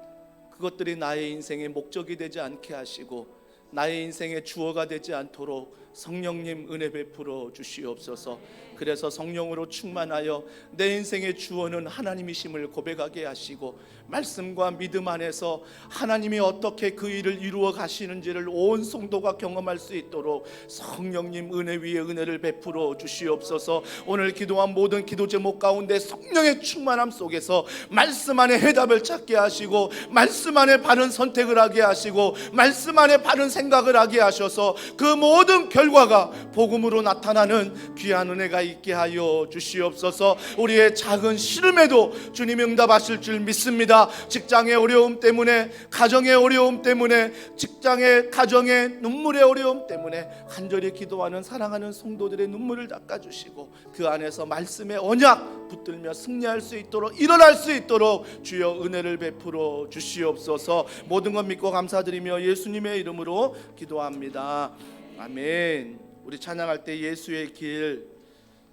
Speaker 4: 그것들이 나의 인생의 목적이 되지 않게 하시고 나의 인생의 주어가 되지 않도록 성령님 은혜 베풀어 주시옵소서. 그래서 성령으로 충만하여 내 인생의 주어는 하나님이심을 고백하게 하시고 말씀과 믿음 안에서 하나님이 어떻게 그 일을 이루어 가시는지를 온 성도가 경험할 수 있도록 성령님 은혜 위에 은혜를 베풀어 주시옵소서. 오늘 기도한 모든 기도 제목 가운데 성령의 충만함 속에서 말씀 안에 해답을 찾게 하시고 말씀 안에 바른 선택을 하게 하시고 말씀 안에 바른 생각을 하게 하셔서 그 모든 결과가 복음으로 나타나는 귀한 은혜가 있게 하여 주시옵소서. 우리의 작은 시름에도 주님이 응답하실 줄 믿습니다. 직장의 어려움 때문에, 가정의 어려움 때문에, 직장의 가정의 눈물의 어려움 때문에 간절히 기도하는 사랑하는 성도들의 눈물을 닦아주시고 그 안에서 말씀의 언약 붙들며 승리할 수 있도록, 일어날 수 있도록 주여 은혜를 베풀어 주시옵소서. 모든 것 믿고 감사드리며 예수님의 이름으로 기도합니다. 아멘. 우리 찬양할 때 예수의 길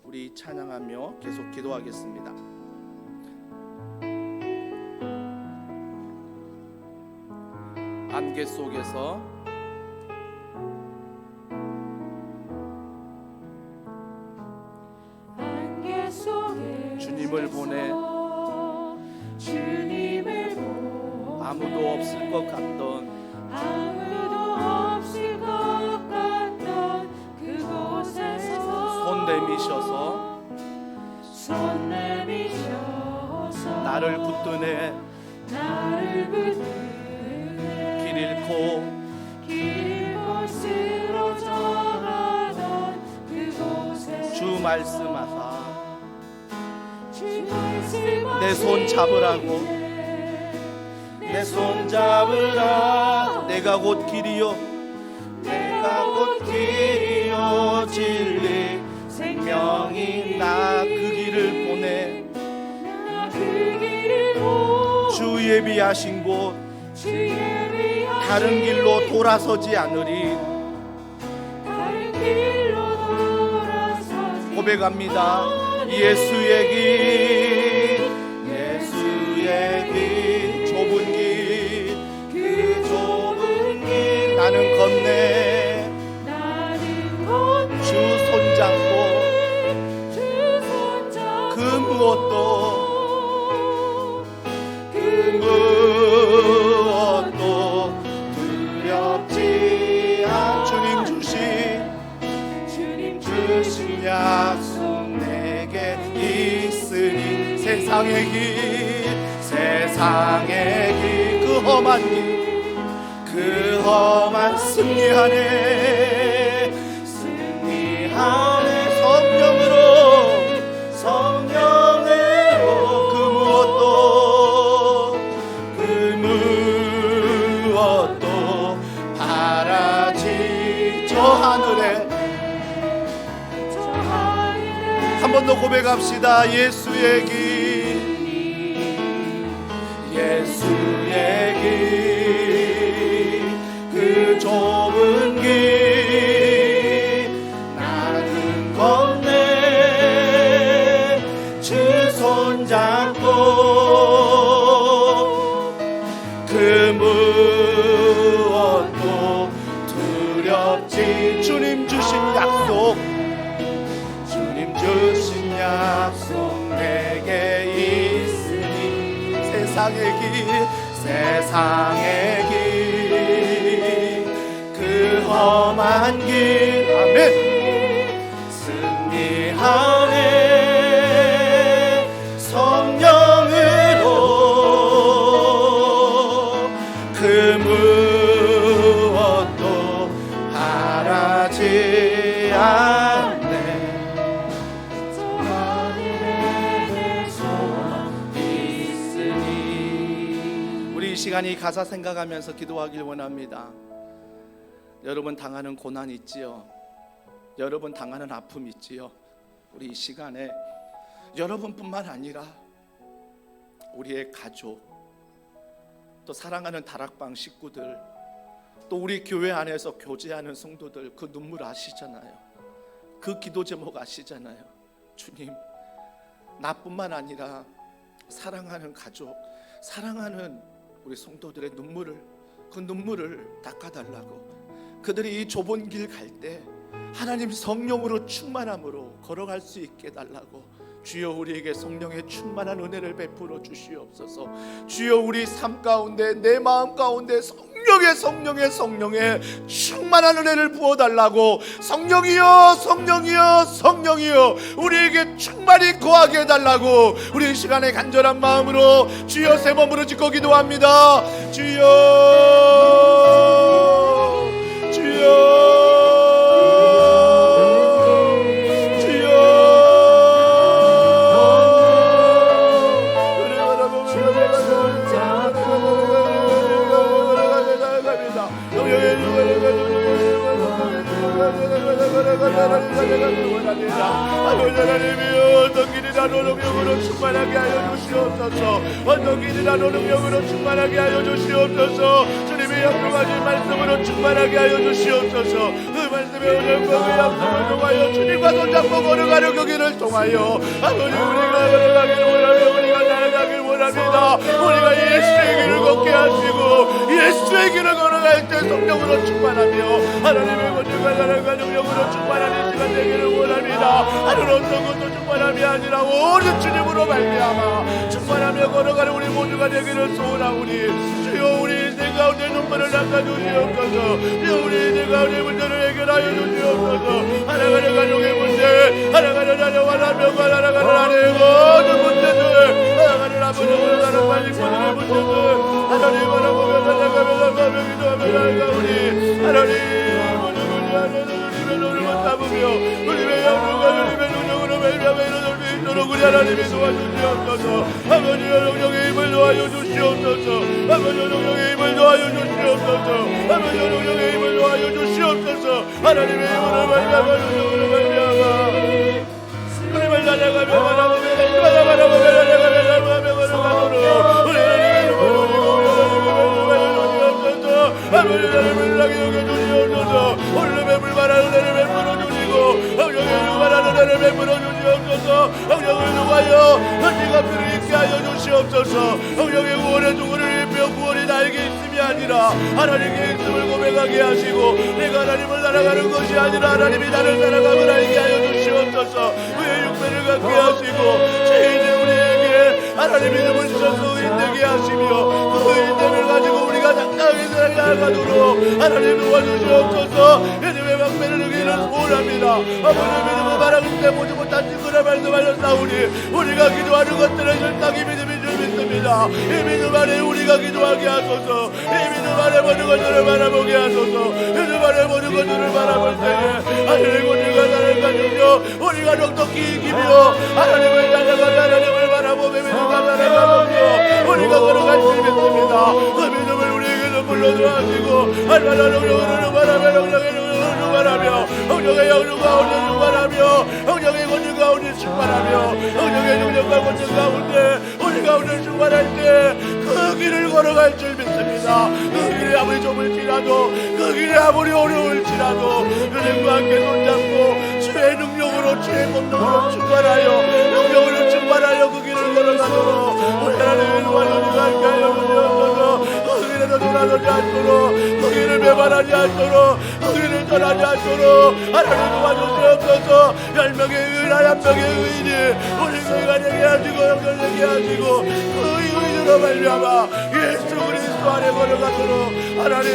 Speaker 4: 우리 찬양하며 계속 기도하겠습니다. 안개 속에서
Speaker 2: 안개 속에
Speaker 4: 주님을 보내
Speaker 2: 주님을 보내
Speaker 4: 아무도 없을 것 같던
Speaker 2: 아무도 없을 것 같던 그곳에서
Speaker 4: 손 내미셔서
Speaker 2: 손 내미셔서
Speaker 4: 나를 붙드네
Speaker 2: 나를 붙드네
Speaker 4: 길 잃고
Speaker 2: 길 쓰러져가던 그곳에
Speaker 4: 주 말씀하사
Speaker 2: 주 말씀하시네
Speaker 4: 내 손 잡으라고 내 손 잡으라 내가 곧 길이요 내가 곧 길이요 진리 생명이 나 그 길을 보내
Speaker 2: 나 그 길을 보내
Speaker 4: 주 예비하신 곳
Speaker 2: 주 예비하신
Speaker 4: 다른 길로 돌아서지 않으리
Speaker 2: 다른 길로 돌아서지
Speaker 4: 고백합니다. 예수의 길 예수의 길 좁은 길 그 좁은 길 나는 건네
Speaker 2: 나는 곧
Speaker 4: 주 손잡고
Speaker 2: 주 손잡고
Speaker 4: 그 무엇도
Speaker 2: 그
Speaker 4: 무엇도 두렵지 않 주님 주신 약속 내게 있으니 세상의 길 그 험한 길 그 험한 승리하네 성령으로 그 무엇도 바라지 저 하늘에 한 번 더 고백합시다. 예수의 길 그 좁은 길 나는 건네 주 손잡고 그 무엇도 두렵지 주님 주신 약속 내게 있으니 세상의 길 그 험한 길 아멘 승리하네 성령으로 그 무엇도 바라지 않네 우리 이 시간이 가사 생각하면서 기도하길 원합니다. 여러분 당하는 고난 있지요. 여러분 당하는 아픔 있지요. 우리 이 시간에 여러분뿐만 아니라 우리의 가족 또 사랑하는 다락방 식구들 또 우리 교회 안에서 교제하는 성도들 그 눈물 아시잖아요. 그 기도 제목 아시잖아요. 주님 나뿐만 아니라 사랑하는 가족 사랑하는 우리 성도들의 그 눈물을 닦아달라고 그들이 이 좁은 길 갈 때 하나님 성령으로 충만함으로 걸어갈 수 있게 달라고 주여 우리에게 성령의 충만한 은혜를 베풀어 주시옵소서. 주여 우리 삶 가운데 내 마음 가운데 성령의 충만한 은혜를 부어달라고 성령이여 우리에게 충만히 거하게 해달라고 우리 이 시간에 간절한 마음으로 주여 세 번으로 짓고 기도합니다. 어떤 길이라도 능력으로 충만하게 하여 주시옵소서. 어떤 길이라도 능력으로 충만하게 하여 주시옵소서. 주님의 영광하신 말씀으로 충만하게 하여 주시옵소서. 그 말씀에 오늘과 그 약속을 통하여 주님과 손잡고 걸어가는 그 길을 통하여 아버지 우리가 걸어가길 원하며 우리가 나아가길 원합니다. 우리가 예수의 길을 걷게 하시고 예수의 길을 걸어갈 때 성령으로 충만하며 하나님의 권능과 사랑과 능력으로 충만한 이 시간 되기를 원합니다. 하늘 어떤 것도 충만함이 아니라 오직 주님으로 말미암아 충만하며 걸어가는 우리 모두가 되기를 소원하오니 주여 우리 인생 가운데 눈물을 닦아주시옵소서. 주여 우리 인생 가운데 문제를 해결하여 주시옵소서. 하나가는 가족의 문제, 하나가는 자녀와 남편과 하나가는 아내의 모든 문제들, 하나가는 아버지와 나는 빨리꾼들의 문제들 하나님 바라보며 살아가며 기도하며 나아가오니 하나님 모든 문제 안에서 주님의 눈을 맞잡으며 주님의 양육과 주님의 능력으로 멜며 이뤄낼 수 있도록 우리 하나님이 도와주시옵소서. 아버지 영역의 힘을 도와줘 주시옵소서. 아버지 영역의 힘을 도와줘 주시옵소서. 아버지 영역의 힘을 도와줘 주시옵소서. 하나님의 힘으로 말미암아 능력으로 말미암아 주님을 나아가며 바라보며 바라보며 나아가며 걸어가도록 우리 하나님의 힘을 아버지 하나님을 나게 여겨주시옵소서. 오늘의 물바라는 은혜를 베풀어 주시고 성령의 유발하는 은혜를 베풀어 주시옵소서. 성령을 통하여 현지가 그를 있게 하여 주시옵소서. 성령의 구원의 주문을 입혀 구원이 나에게 있음이 아니라 하나님께 있음을 고백하게 하시고 내가 하나님을 살아가는 것이 아니라 하나님이 나를 살아감을 알게 하여 주시옵소서. 그의 육체를 갖게 하시고 죄인의 우리에게 하나님이 이름을 주셔서 의인되게 하시며 그 의인됨을 가지고 우리가 당당하게 살아가도록 하나님 도와주시옵소서. 예수님의 방패를 이기는 소원합니다. 아버지 믿음을 말하기 때문에 보지 못한 증거를 말씀하셨사오니 우리가 기도하는 것들은 실상이 믿음인 줄 믿습니다. 이 믿음 안에 우리가 기도하게 하소서. 이 믿음 안에 모든 것들을 바라보게 하소서. 믿음 안에 모든 것들을 바라볼 때에 하나님 우리가 나를 가지며 우리가 똑똑히 이기며 하나님을 따라가 하나님을 바라보며 믿음과 살아가며 우리가 걸어갈 줄 믿습니다. 그 믿음을 우리에게도 불러주시고 얼마나 능력으로 바라며 능력의 능력으로 바라며 성령의 영능 가운데 충만하며 성령의 권능 가운데 충만하며 성령의 능력과 권능 가운데 우리 가운데 충만할 때 그 길을 걸어갈 줄 믿습니다. 그 길이 아무리 좁을지라도 그 길이 아무리 어려울지라도 주님과 함께 손잡고 주의 능력으로 주의 권능으로 충만하여 능력으로 충만하여 그 길을 걸어가도록 우리 하나님의 도와주시고 함께 하여 주시옵소서. 그 길에서 돌아서지 않도록 그 길을 배반하지 않도록 그 길을 떠나지 않도록 하나님 도와주시옵소서. 10명의 의인 1명의 의인이 우리 교회가 되게 하시고 영전되게 하시고 그 의인으로 말미암아 예수 그리스도 안에 걸어가도록 하나님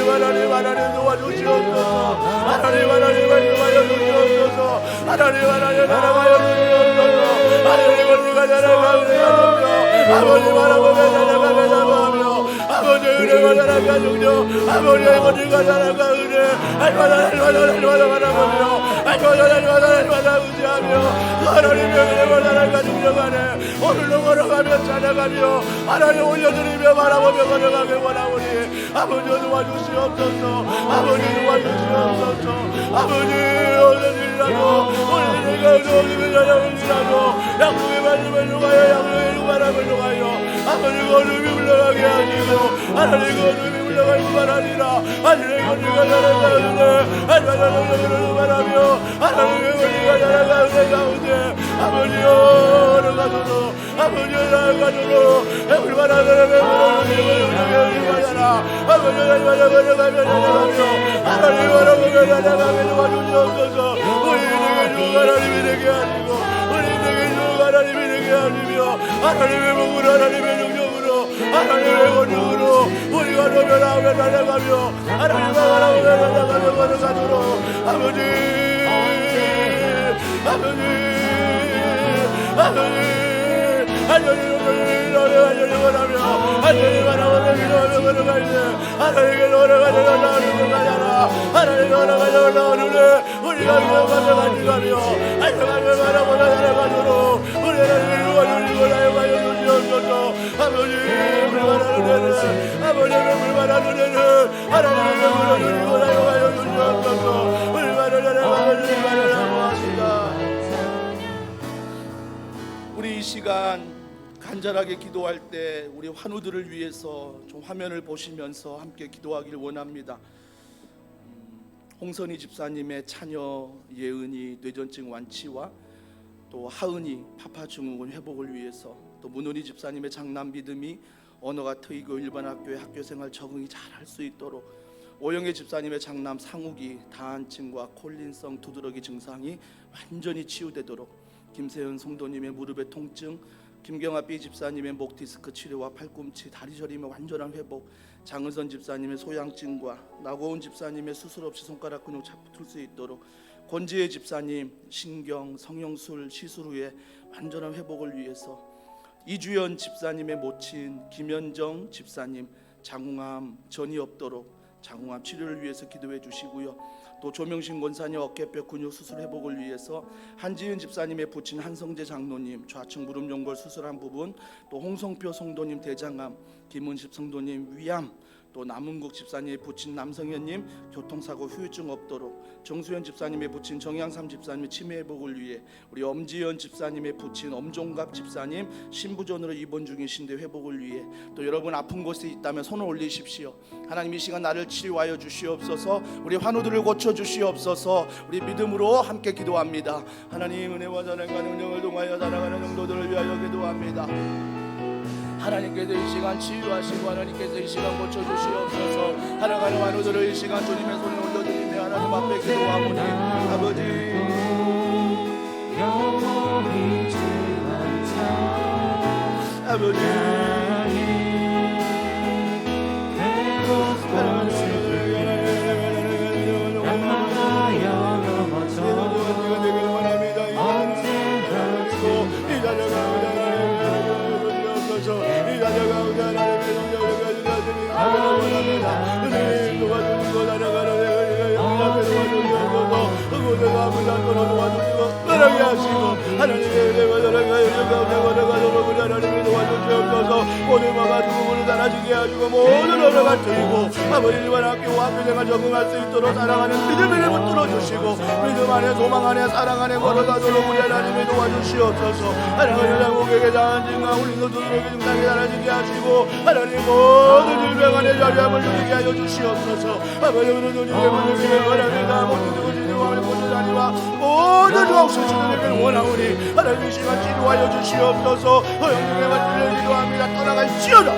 Speaker 4: 도와주시옵소서. 하나님 말씀하여 주시옵소서. 하나님 살아가여 주시옵소서. 하나님 언니가 살아가며 아버지 바라보며 살아가며 사모하며 아버지 은혜가 살아가 중요 아버지의 언니가 살아가 은혜 할마다 바라보며 할마다 의지하며 하나님의 은혜가 살아가 중요하네. 오늘도 걸어가며 찾아가며 하나님 올려드리며 바라보며 걸어가길 원하오니 아버지 도와주시옵소서. 아버지 도와주시옵소서. 아버지 오늘이라도 우리들과 어둠을 찾아오니라도 약속의 말씀을 통하여 약속의 바람을 통하여 아버지 어둠이 물러가게 하시고 하나님 어둠이 물러갈 뿐만 아니라 하나님의 권위가 살아가는데 하나님의 바라며 하나님의 권위가 살아가는 가운데 아버지여 걸어가도록 아버지여 나아가도록 해볼만 하나님의 권위를 받아라. 아버지여 날마다 걸어가며 하나님 바라보며 살아가게 도와주시옵소서. 우리 인생의 주 하나님이 되게 하시고 우리 인생의 주 하나님이 되게 하시며 하나님의 복으로 하나님의 능력으로 하나님의 권능으로 우리가 넘어나오며 살아가며 하나님과 바라보며 살아가며 걸어가도록 아버지 하나님 원하며 하나님 바라보며 기도하며 걸어갈 때 하나님께 걸어가려 나오는 것가잖아. 하나님 걸어가려 나오는데 우리가 기도하며 가며 하나님을 바라보며 살아가도록 우리 하나님을 도와주시고 나여가여 주시옵소서. 아버지 불만하는 데는 아버지의 불만하는 데는 하나님을 불러주시고 나여가여 주시옵소서. 불만을 살아가며 주시기를 사모합니다. 우리 이 시간 간절하게 기도할 때 우리 환우들을 위해서 좀 화면을 보시면서 함께 기도하기를 원합니다. 홍선희 집사님의 차녀 예은이 뇌전증 완치와 또 하은이 파파증후군 회복을 위해서, 또 문은희 집사님의 장남 믿음이 언어가 트이고 일반 학교에 학교생활 적응이 잘 할 수 있도록, 오영애 집사님의 장남 상욱이 다한증과 콜린성 두드러기 증상이 완전히 치유되도록, 김세현 성도님의 무릎의 통증, 김경아 B 집사님의 목 디스크 치료와 팔꿈치 다리 저림의 완전한 회복, 장은선 집사님의 소양증과 나고은 집사님의 수술 없이 손가락 근육 잡힐 수 있도록, 권지혜 집사님 신경 성형술 시술 후에 완전한 회복을 위해서, 이주연 집사님의 모친 김현정 집사님 장웅암 전이 없도록 장웅암 치료를 위해서 기도해 주시고요. 또 조명신 권사님 어깨뼈 근육 수술 회복을 위해서, 한지은 집사님의 부친 한성재 장로님 좌측 무릎 연골 수술한 부분, 또 홍성표 성도님 대장암, 김은십 성도님 위암, 또 남은국 집사님의 부친 남성현님 교통사고 후유증 없도록, 정수현 집사님의 부친 정양삼 집사님의 치매 회복을 위해, 우리 엄지연 집사님의 부친 엄종갑 집사님 신부전으로 입원 중이신데 회복을 위해, 또 여러분 아픈 곳에 있다면 손을 올리십시오. 하나님 이 시간 나를 치료하여 주시옵소서. 우리 환우들을 고쳐 주시옵소서. 우리 믿음으로 함께 기도합니다. 하나님 은혜와 사랑과 능력을 통하여 살아가는 성도들을 위하여 기도합니다. 하나님께서 이 시간 치유하시고 하나님께서 이 시간 고쳐주시옵소서. 살아가는 환우들을 이 시간 주님의 손에 올려드리며 하나님 앞에 기도하오니 아버지
Speaker 2: 영원히 주만자
Speaker 4: 아버지
Speaker 2: 괴롭고 슬픔 날마다 넘어져
Speaker 4: 오늘 밤아 두고를 달아주게 하시고 모든 언어가 트이고 아버지와 학교와 학교생활 적응할 수 있도록 사랑하는 믿음의 힘을 뚫어주시고 믿음 안에 소망 안에 사랑 안에 걸어가도록 우리 하나님이 도와주시옵소서. 하나님의 장국에게 당한 증과 우리 스스로에게 증상이 달아지게 하시고 하나님 모든 질병 안에 자리함을 누리게 하여 주시옵소서. 아버지는 주님의 분들에게 원합니다. 모든 것이 주님의 고주자니와 모든 주옥수수들에게 원하오니 하나님 이 시간 치료하여 주시옵소서. 허영님의 말씀을 기도합니다. 떠나갈지어다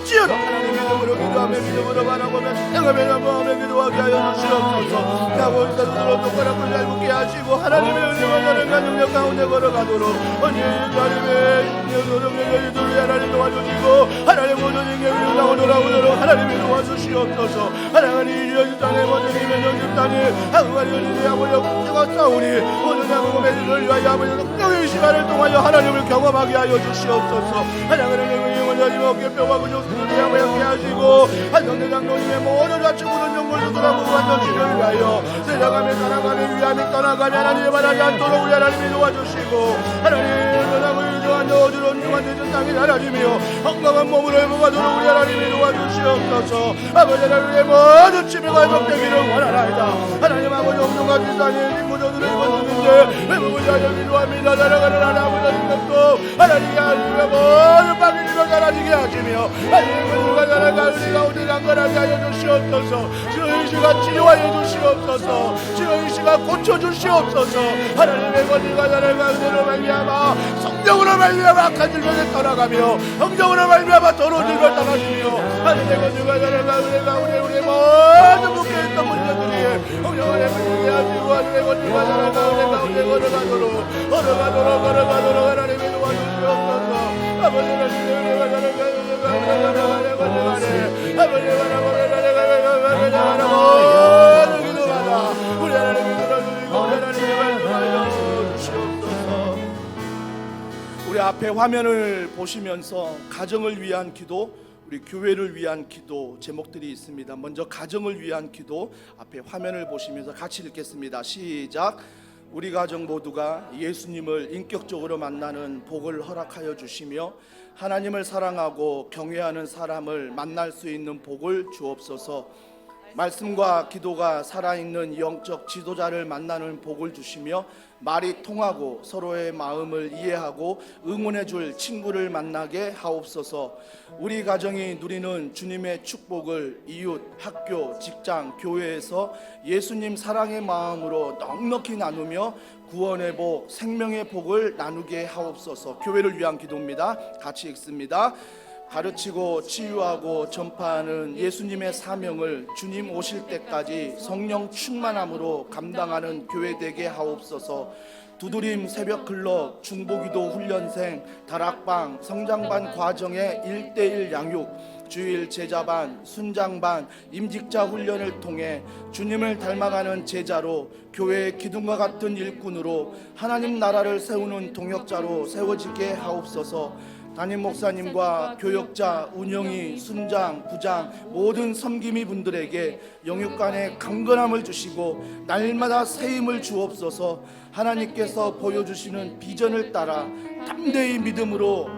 Speaker 4: 하나님 믿음으로 기도하며 믿음으로 바라보며 행함에 감사하며 기도하게 하여 주시옵소서. 나고 있다 눈으로 똑바로 잘 붙게 하시고 하나님의 은혜와 사랑과 능력 가운데 걸어가도록 하나님의 노동의 저희들을 하나님 도와주시고 하나님 모든 인격이 나고 돌아오도록 하나님이 도와주시옵소서. 하나님 이 땅의 모든 이면적 집단이 하나님 은혜의 아버지와 국주가 싸우니 모든 양국의 일을 위하여 아버지 성령의 시간을 통하여 하나님을 경험하게 하여 주시옵소서. 하나님의 영원히 어깨뼈와 근육 수술을 함께 하시고 한성대 장로님의 모든 좌측 무릎 연골 수술하고 완전치료를 위하여 세상함에 살아가며 위함이 떠나가며 하나님의 바라지 않도록 우리 하나님이 도와주시고 하나님 전함을 유조한 저주로 중한되신 땅의 하나님이여 건강한 몸으로 회복하도록 우리 하나님이 도와주시옵소서. 아버지 하나님의 모든 치매가 회복되기를 원하나이다. 하나님 아버지 엄청난 비싼이 인구조들을 입었는데 회복을 하여 기도합니다. 살아가는 하나님의 능력도 하나님의 모든 방위를 사라지게 하시며 하나님의 누가 살아가 우리가 오늘 안전하게 하여 주시옵소서. 주의 시간 치료하여 주시옵소서. 주의 시간 고쳐주시옵소서. 하나님의 권위가 살아가 은혜로 말미암아 성령으로 말미암아 악한 질병에 떠나가며 성령으로 말미암아 더러운 질병을 떠나시며 하나님의 권위가 살아가 은혜가 우리의 모든 묶여있던 문제들이 성령을 해보게 하시고 하나님의 권위가 살아가 은혜가 우리의 걸어가도록 하나님의 도와주시옵소서. 아버지 하나님의 은혜가 살아가 우리 하나님이 들어주시고 우리 하나님의 말씀하여 주시옵소서. 우리 앞에 화면을 보시면서 가정을 위한 기도, 우리 교회를 위한 기도 제목들이 있습니다. 먼저 가정을 위한 기도 앞에 화면을 보시면서 같이 읽겠습니다. 시작. 우리 가정 모두가 예수님을 인격적으로 만나는 복을 허락하여 주시며 하나님을 사랑하고 경외하는 사람을 만날 수 있는 복을 주옵소서. 말씀과 기도가 살아있는 영적 지도자를 만나는 복을 주시며 말이 통하고 서로의 마음을 이해하고 응원해 줄 친구를 만나게 하옵소서. 우리 가정이 누리는 주님의 축복을 이웃, 학교, 직장, 교회에서 예수님 사랑의 마음으로 넉넉히 나누며 구원의 복, 생명의 복을 나누게 하옵소서. 교회를 위한 기도입니다. 같이 읽습니다. 가르치고 치유하고 전파하는 예수님의 사명을 주님 오실 때까지 성령 충만함으로 감당하는 교회 되게 하옵소서. 두드림 새벽 클럽, 중보기도 훈련생, 다락방, 성장반 과정의 1:1 양육, 주일 제자반, 순장반, 임직자 훈련을 통해 주님을 닮아가는 제자로 교회의 기둥과 같은 일꾼으로 하나님 나라를 세우는 동역자로 세워지게 하옵소서. 담임 목사님과 교역자, 운영이, 순장, 부장 모든 섬김이 분들에게 영육간의 강건함을 주시고 날마다 새 힘을 주옵소서. 하나님께서 보여주시는 비전을 따라 담대히 믿음으로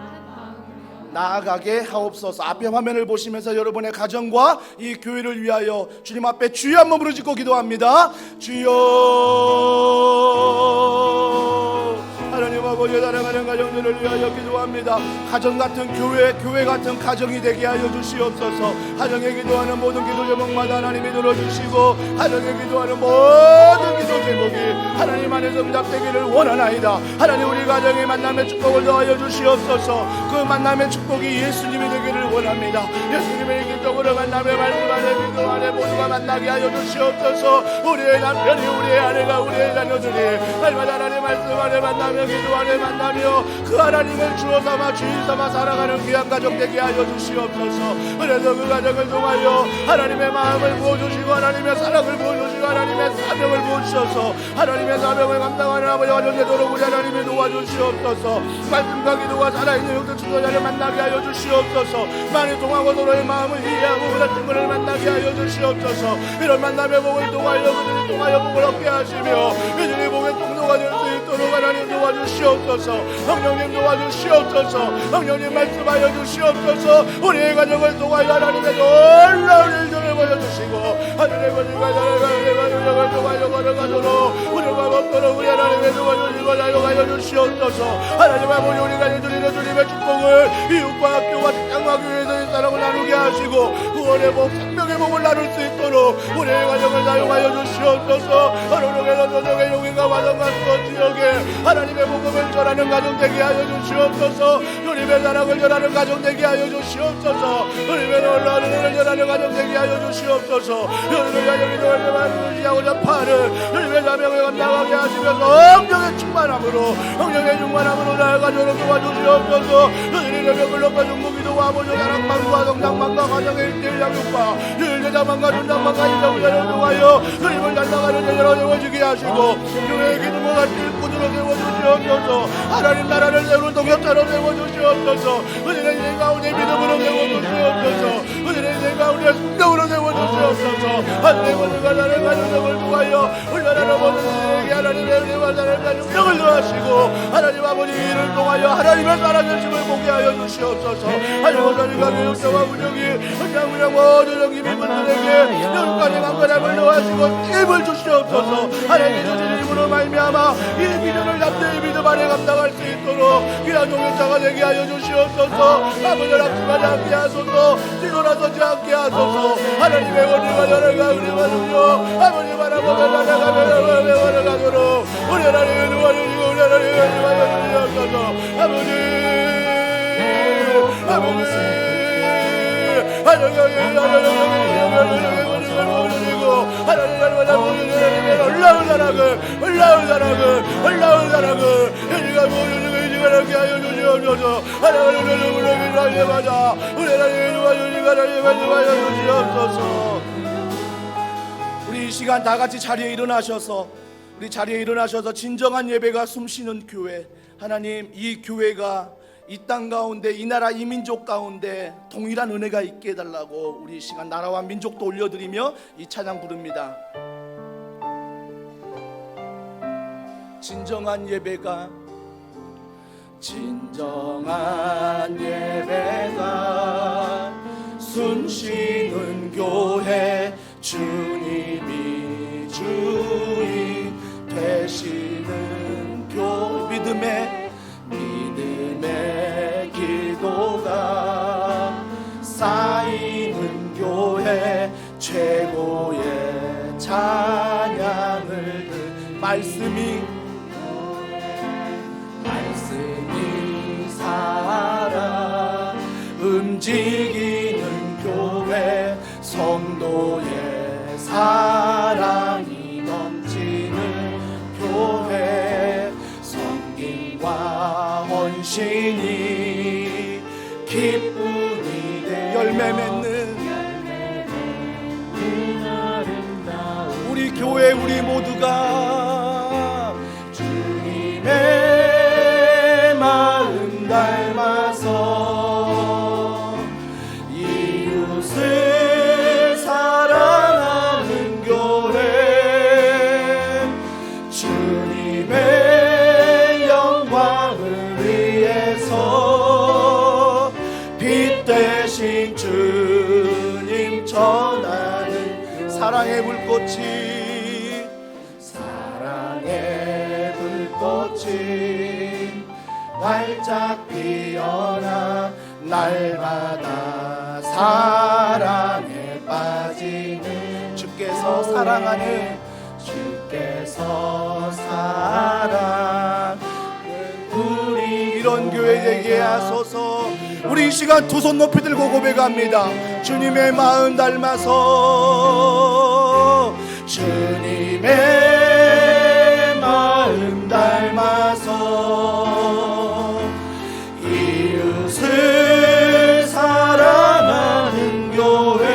Speaker 4: 나아가게 하옵소서. 앞에 화면을 보시면서 여러분의 가정과 이 교회를 위하여 주님 앞에 주여 한번 부르짖고 기도합니다. 주여. 하나님 아버지, 사랑하는 가정들을 위하여 기도합니다. 가정 같은 교회, 교회 같은 가정이 되게 하여 주시옵소서. 가정에 기도하는 모든 기도 제목마다 하나님이 들어주시고 가정에 기도하는 모든 기도 제목이 하나님 안에서 응답되기를 원하나이다. 하나님, 우리 가정의 만남의 축복을 더하여 주시옵소서. 그 만남의 축복이 예수님이 되기를 원합니다. 예수님의 인격적으로 만남의 말씀 안에 기도 안에 모두가 만나게 하여 주시옵소서. 우리의 남편이, 우리의 아내가, 우리의 자녀들이 날마다 하나님의 말씀 안에 만나며 기도 안에 만나며 그 하나님을 주어 삼아 주인 삼아 살아가는 귀한 가정 되게 하여 주시옵소서. 그래서 그 가정을 통하여 하나님의 마음을 부어주시고 하나님의 사랑을 부어주시고 하나님의 사명을 부어주셔서 하나님의 사명을 감당하는 아버지 가정 되도록 우리 하나님이 도와주시옵소서. 말씀과 기도가 살아있는 영적 축도자를 만나게 하여 주시옵소서. 많이 통하고 서로의 마음을 이해하고 그런 친구를 만나게 하여 주시옵소서. 이런 만남의 복을 통하여 그들이 통하여 복을 얻게 하시며 그들이 복의 통로가 될 수 있도록 하나님 도와주시옵소서. 성령님 도와주시옵소서. 성령님 말씀하여 주시옵소서. 우리의 가정을 통하여 하나님의 놀라운 일들을 보여주시고 하늘의 권위가 하나님의 가정을 통하여 걸어가도록 우리가 먹도록 우리 하나님의 도와주시고 나여가여 주시옵소서. 하나님 아버지, 우리가 누리는 주님의 축복을 이웃과 학교와 직장과 교회에서의 사랑을 나누게 하시고 구원의 복, 생명의 복을 나눌 수 있도록 우리의 가정을 사용하여 주시옵소서. 하루속에서 저녁에 용인과 화성과 수원 지역에 하나님의 복음을 전하는 가정 되게 하여 주시옵소서. 주님의 사랑을 전하는 가정 되게 하여 주시옵소서. 주님의 놀라운 은혜를 전하는 가정 되게 하여 주시옵소서. 주님의 가정이 놀라운 지하고자 파는 주님의 사명을 감당하게 하시면서 성령의 충만함으로 성령의 충만함으로 나아가도록 도와주시옵소서. 주님의 명을 높여 중보기도와 아버지 사랑방과 성장방과 가정의 일대일 양육과 일대자방과 전장방과 인자훈련을 통하여 주님을 닮아가는 제자로 세워지게 하시고 교회의 기둥과 같이 일꾼으로 세워주시옵소서. 하나님 나라를 세우는 동역자로 세워주시옵소서. 그들의 인생 가운데 믿음으로 세워주시옵소서. 그들의 인생 가운데 순종으로 세워주시옵소서. 하나님의 모든가 나를 가정을 통하여 훈련하는 모든 이들에게 하나님의 은혜와 사랑과 능력을 더하시고 하나님 아버지 이를 통하여 하나님의 살아계심을 보게 하여 주시옵소서. 하나님 아버지가 교육자와 운영이 현장 운영 모든 영기민분들에게 영까지 강건함을 더하시고 힘을 주시옵소서. 하나님의 주신 힘으로 말미암아 이 비전을 담대히 믿음 안에 감당할 수 있도록 귀한 동역자가 되게 하여 주시옵소서. 아버지를 앞서가지 않게 하소서. 뒤돌아서지 않게 하소서. 하나님의 원리와 열애가 은혜와 능력 아버지 바라보며 나아가며 가도록 우리 하나님의 도와주시고 우리 하나님의 은혜와 주시옵소서. 아버지 올라온 사랑을 우리가 모여주게 하여 주시옵소서. 하나님의 우리를 알려받아 우리 하나님의 도와주시고 주시옵소서. 우리 이 시간 다 같이 자리에 일어나셔서 우리 자리에 일어나셔서 진정한 예배가 숨쉬는 교회, 하나님 이 교회가 이 땅 가운데 이 나라 이 민족 가운데 동일한 은혜가 있게 해달라고 우리 이 시간 나라와 민족도 올려드리며 이 찬양 부릅니다. 진정한 예배가 숨쉬는 교회 주님이 주인 되시는 믿음의 기도가 쌓이는 교회 최고의 찬양을 말씀이 살아 움직이는 교회 성도의 사랑이 넘치는 교회 섬김과 헌신이 기쁨이 돼 열매 맺는 우리 교회 우리 모두가 주님의 마음 닮아서 이웃을 사랑하는 교회 주님의 영광을 위해서 빛 대신 주님 전하는 사랑의 불꽃이 활짝 피어나 날마다 사랑에 빠지는 주께서 사랑하는 우리 이런 교회 되게 하소서. 우리 이 시간 두 손 높이 들고 고백합니다. 주님의 마음 닮아서 주님의 마음 닮아서 이웃을 사랑하는 교회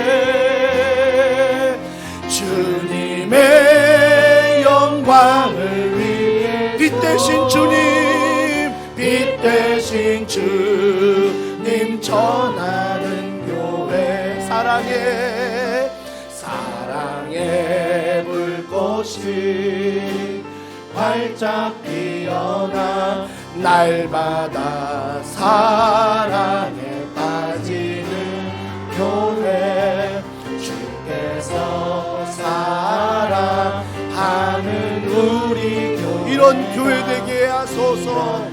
Speaker 4: 주님의 영광을 위해 빛 대신 주님 전하는 교회 사랑의 불꽃이 활짝 피어나 날마다 사랑에 빠지는 교회 주께서 사랑하는 우리 교회 이런 교회 되게 하소서.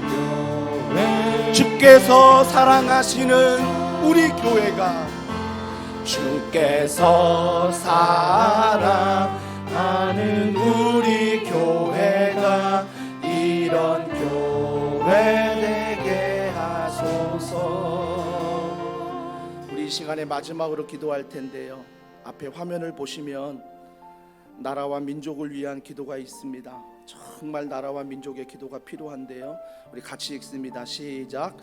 Speaker 4: 주께서 사랑하시는 우리 교회가 주께서 사랑하는 우리 교회가 이런 교회 되게 하소서. 우리 이 시간에 마지막으로 기도할 텐데요, 앞에 화면을 보시면 나라와 민족을 위한 기도가 있습니다. 정말 나라와 민족의 기도가 필요한데요, 우리 같이 읽습니다. 시작.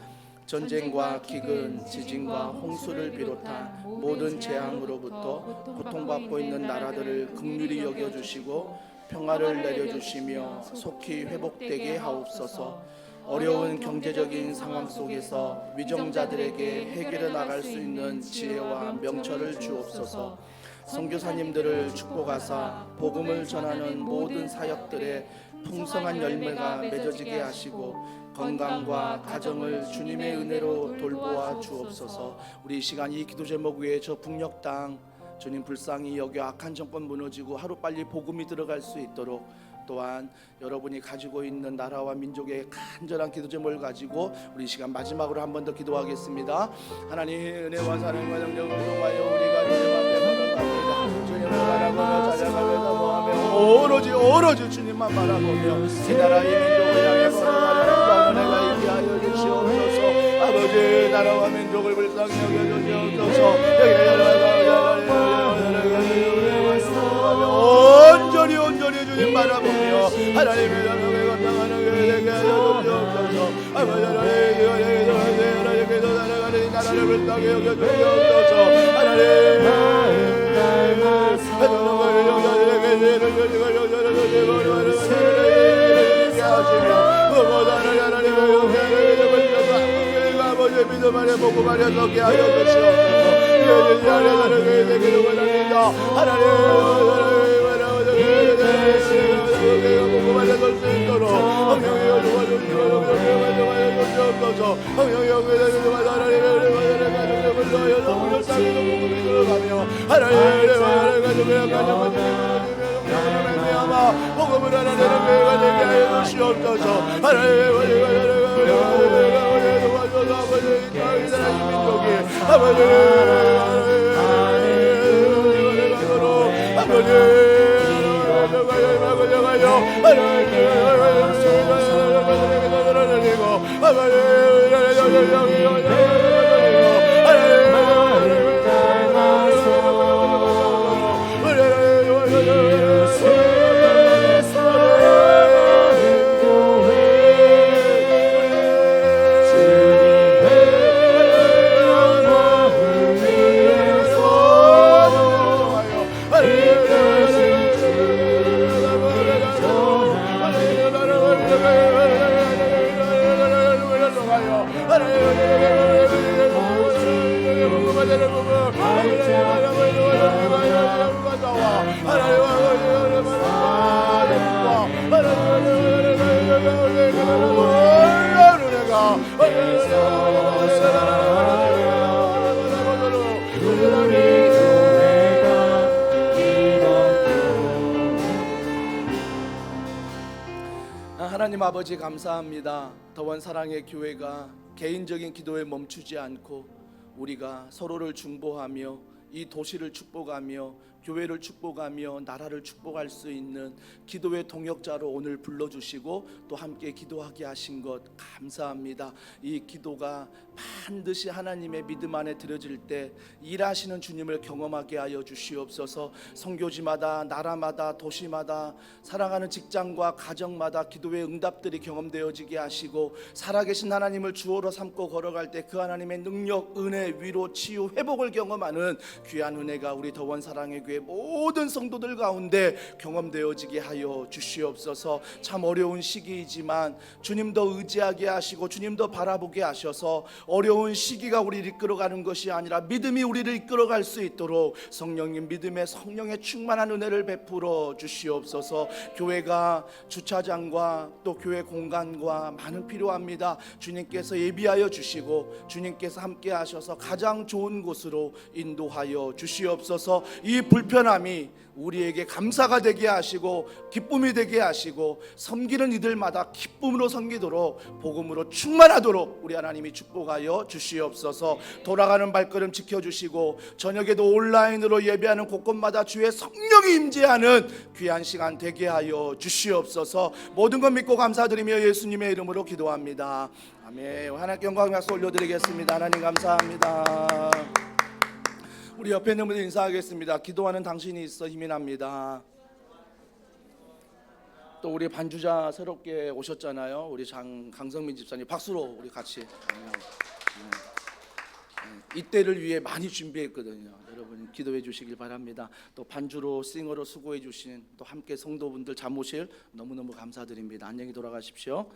Speaker 4: 전쟁과 기근, 지진과 홍수를 비롯한 모든 재앙으로부터 고통받고 있는 나라들을 긍휼히 여겨주시고 평화를 내려주시며 속히 회복되게 하옵소서. 어려운 경제적인 상황 속에서 위정자들에게 해결해 나갈 수 있는 지혜와 명철을 주옵소서. 선교사님들을 축복하사 복음을 전하는 모든 사역들의 풍성한 열매가 맺어지게 하시고 건강과 가정을 주님의 은혜로 돌보아 주옵소서. 우리 이 시간 이 기도 제목 위에 저 북녘 땅 주님 불쌍히 여겨 악한 정권 무너지고 하루빨리 복음이 들어갈 수 있도록, 또한 여러분이 가지고 있는 나라와 민족의 간절한 기도 제목을 가지고 우리 이 시간 마지막으로 한 번 더 기도하겠습니다. 하나님 은혜와 사랑과 능력을 통하여 우리가 주님 앞에 걸어갑니다. 주님을 바라보며 찬양하며 사모하며 오로지 주님만 바라보며 이 나라 이 민족을 향해 걸어가는 은혜가 있게 하여 주시옵소서. 아버지 나라와 민족을 불쌍히 여겨 주시옵소서. 온전히 주님 바라보며 하나님의 영광에 감당하는 되게 하여 주옵소서. 아버지 하나님의 나라를 불쌍히 여겨 주옵소서. 하나님 믿음 안에 복음 안에 서게 하여 주시옵소서. 복음 안에 설 수 있도록 성령의 도와주시고 성령의 하나님의 주옵소서. 하나님 아버지 감사합니다. 더원 사랑의 교회가 개인적인 기도에 멈추지 않고 우리가 서로를 중보하며 이 도시를 축복하며 교회를 축복하며 나라를 축복할 수 있는 기도의 동역자로 오늘 불러주시고 또 함께 기도하게 하신 것 감사합니다. 이 기도가 반드시 하나님의 믿음 안에 드려질 때 일하시는 주님을 경험하게 하여 주시옵소서. 선교지마다 나라마다 도시마다 살아가는 직장과 가정마다 기도의 응답들이 경험되어지게 하시고 살아계신 하나님을 주어로 삼고 걸어갈 때 그 하나님의 능력, 은혜, 위로, 치유, 회복을 경험하는 귀한 은혜가 우리 더원 사랑의 교회 모든 성도들 가운데 경험되어지게 하여 주시옵소서. 참 어려운 시기이지만 주님도 의지하게 하시고 주님도 바라보게 하셔서 어려운 시기가 우리를 이끌어가는 것이 아니라 믿음이 우리를 이끌어갈 수 있도록 성령님 믿음의 성령의 충만한 은혜를 베풀어 주시옵소서. 교회가 주차장과 또 교회 공간과 많은 필요합니다. 주님께서 예비하여 주시고 주님께서 함께 하셔서 가장 좋은 곳으로 인도하여 주시옵소서. 이 불편함이 우리에게 감사가 되게 하시고 기쁨이 되게 하시고 섬기는 이들마다 기쁨으로 섬기도록 복음으로 충만하도록 우리 하나님이 축복하여 주시옵소서. 돌아가는 발걸음 지켜주시고 저녁에도 온라인으로 예배하는 곳곳마다 주의 성령이 임재하는 귀한 시간 되게 하여 주시옵소서. 모든 것 믿고 감사드리며 예수님의 이름으로 기도합니다. 아멘. 하나님께 영광 박수 올려드리겠습니다. 하나님 감사합니다. 우리 옆에 있는 분들 인사하겠습니다. 기도하는 당신이 있어 힘이 납니다. 또 우리 반주자 새롭게 오셨잖아요. 우리 강성민 집사님 박수로 우리 같이. 이때를 위해 많이 준비했거든요. 여러분 기도해 주시길 바랍니다. 또 반주로 싱어로 수고해 주신 또 함께 성도분들 잠오실 너무너무 감사드립니다. 안녕히 돌아가십시오.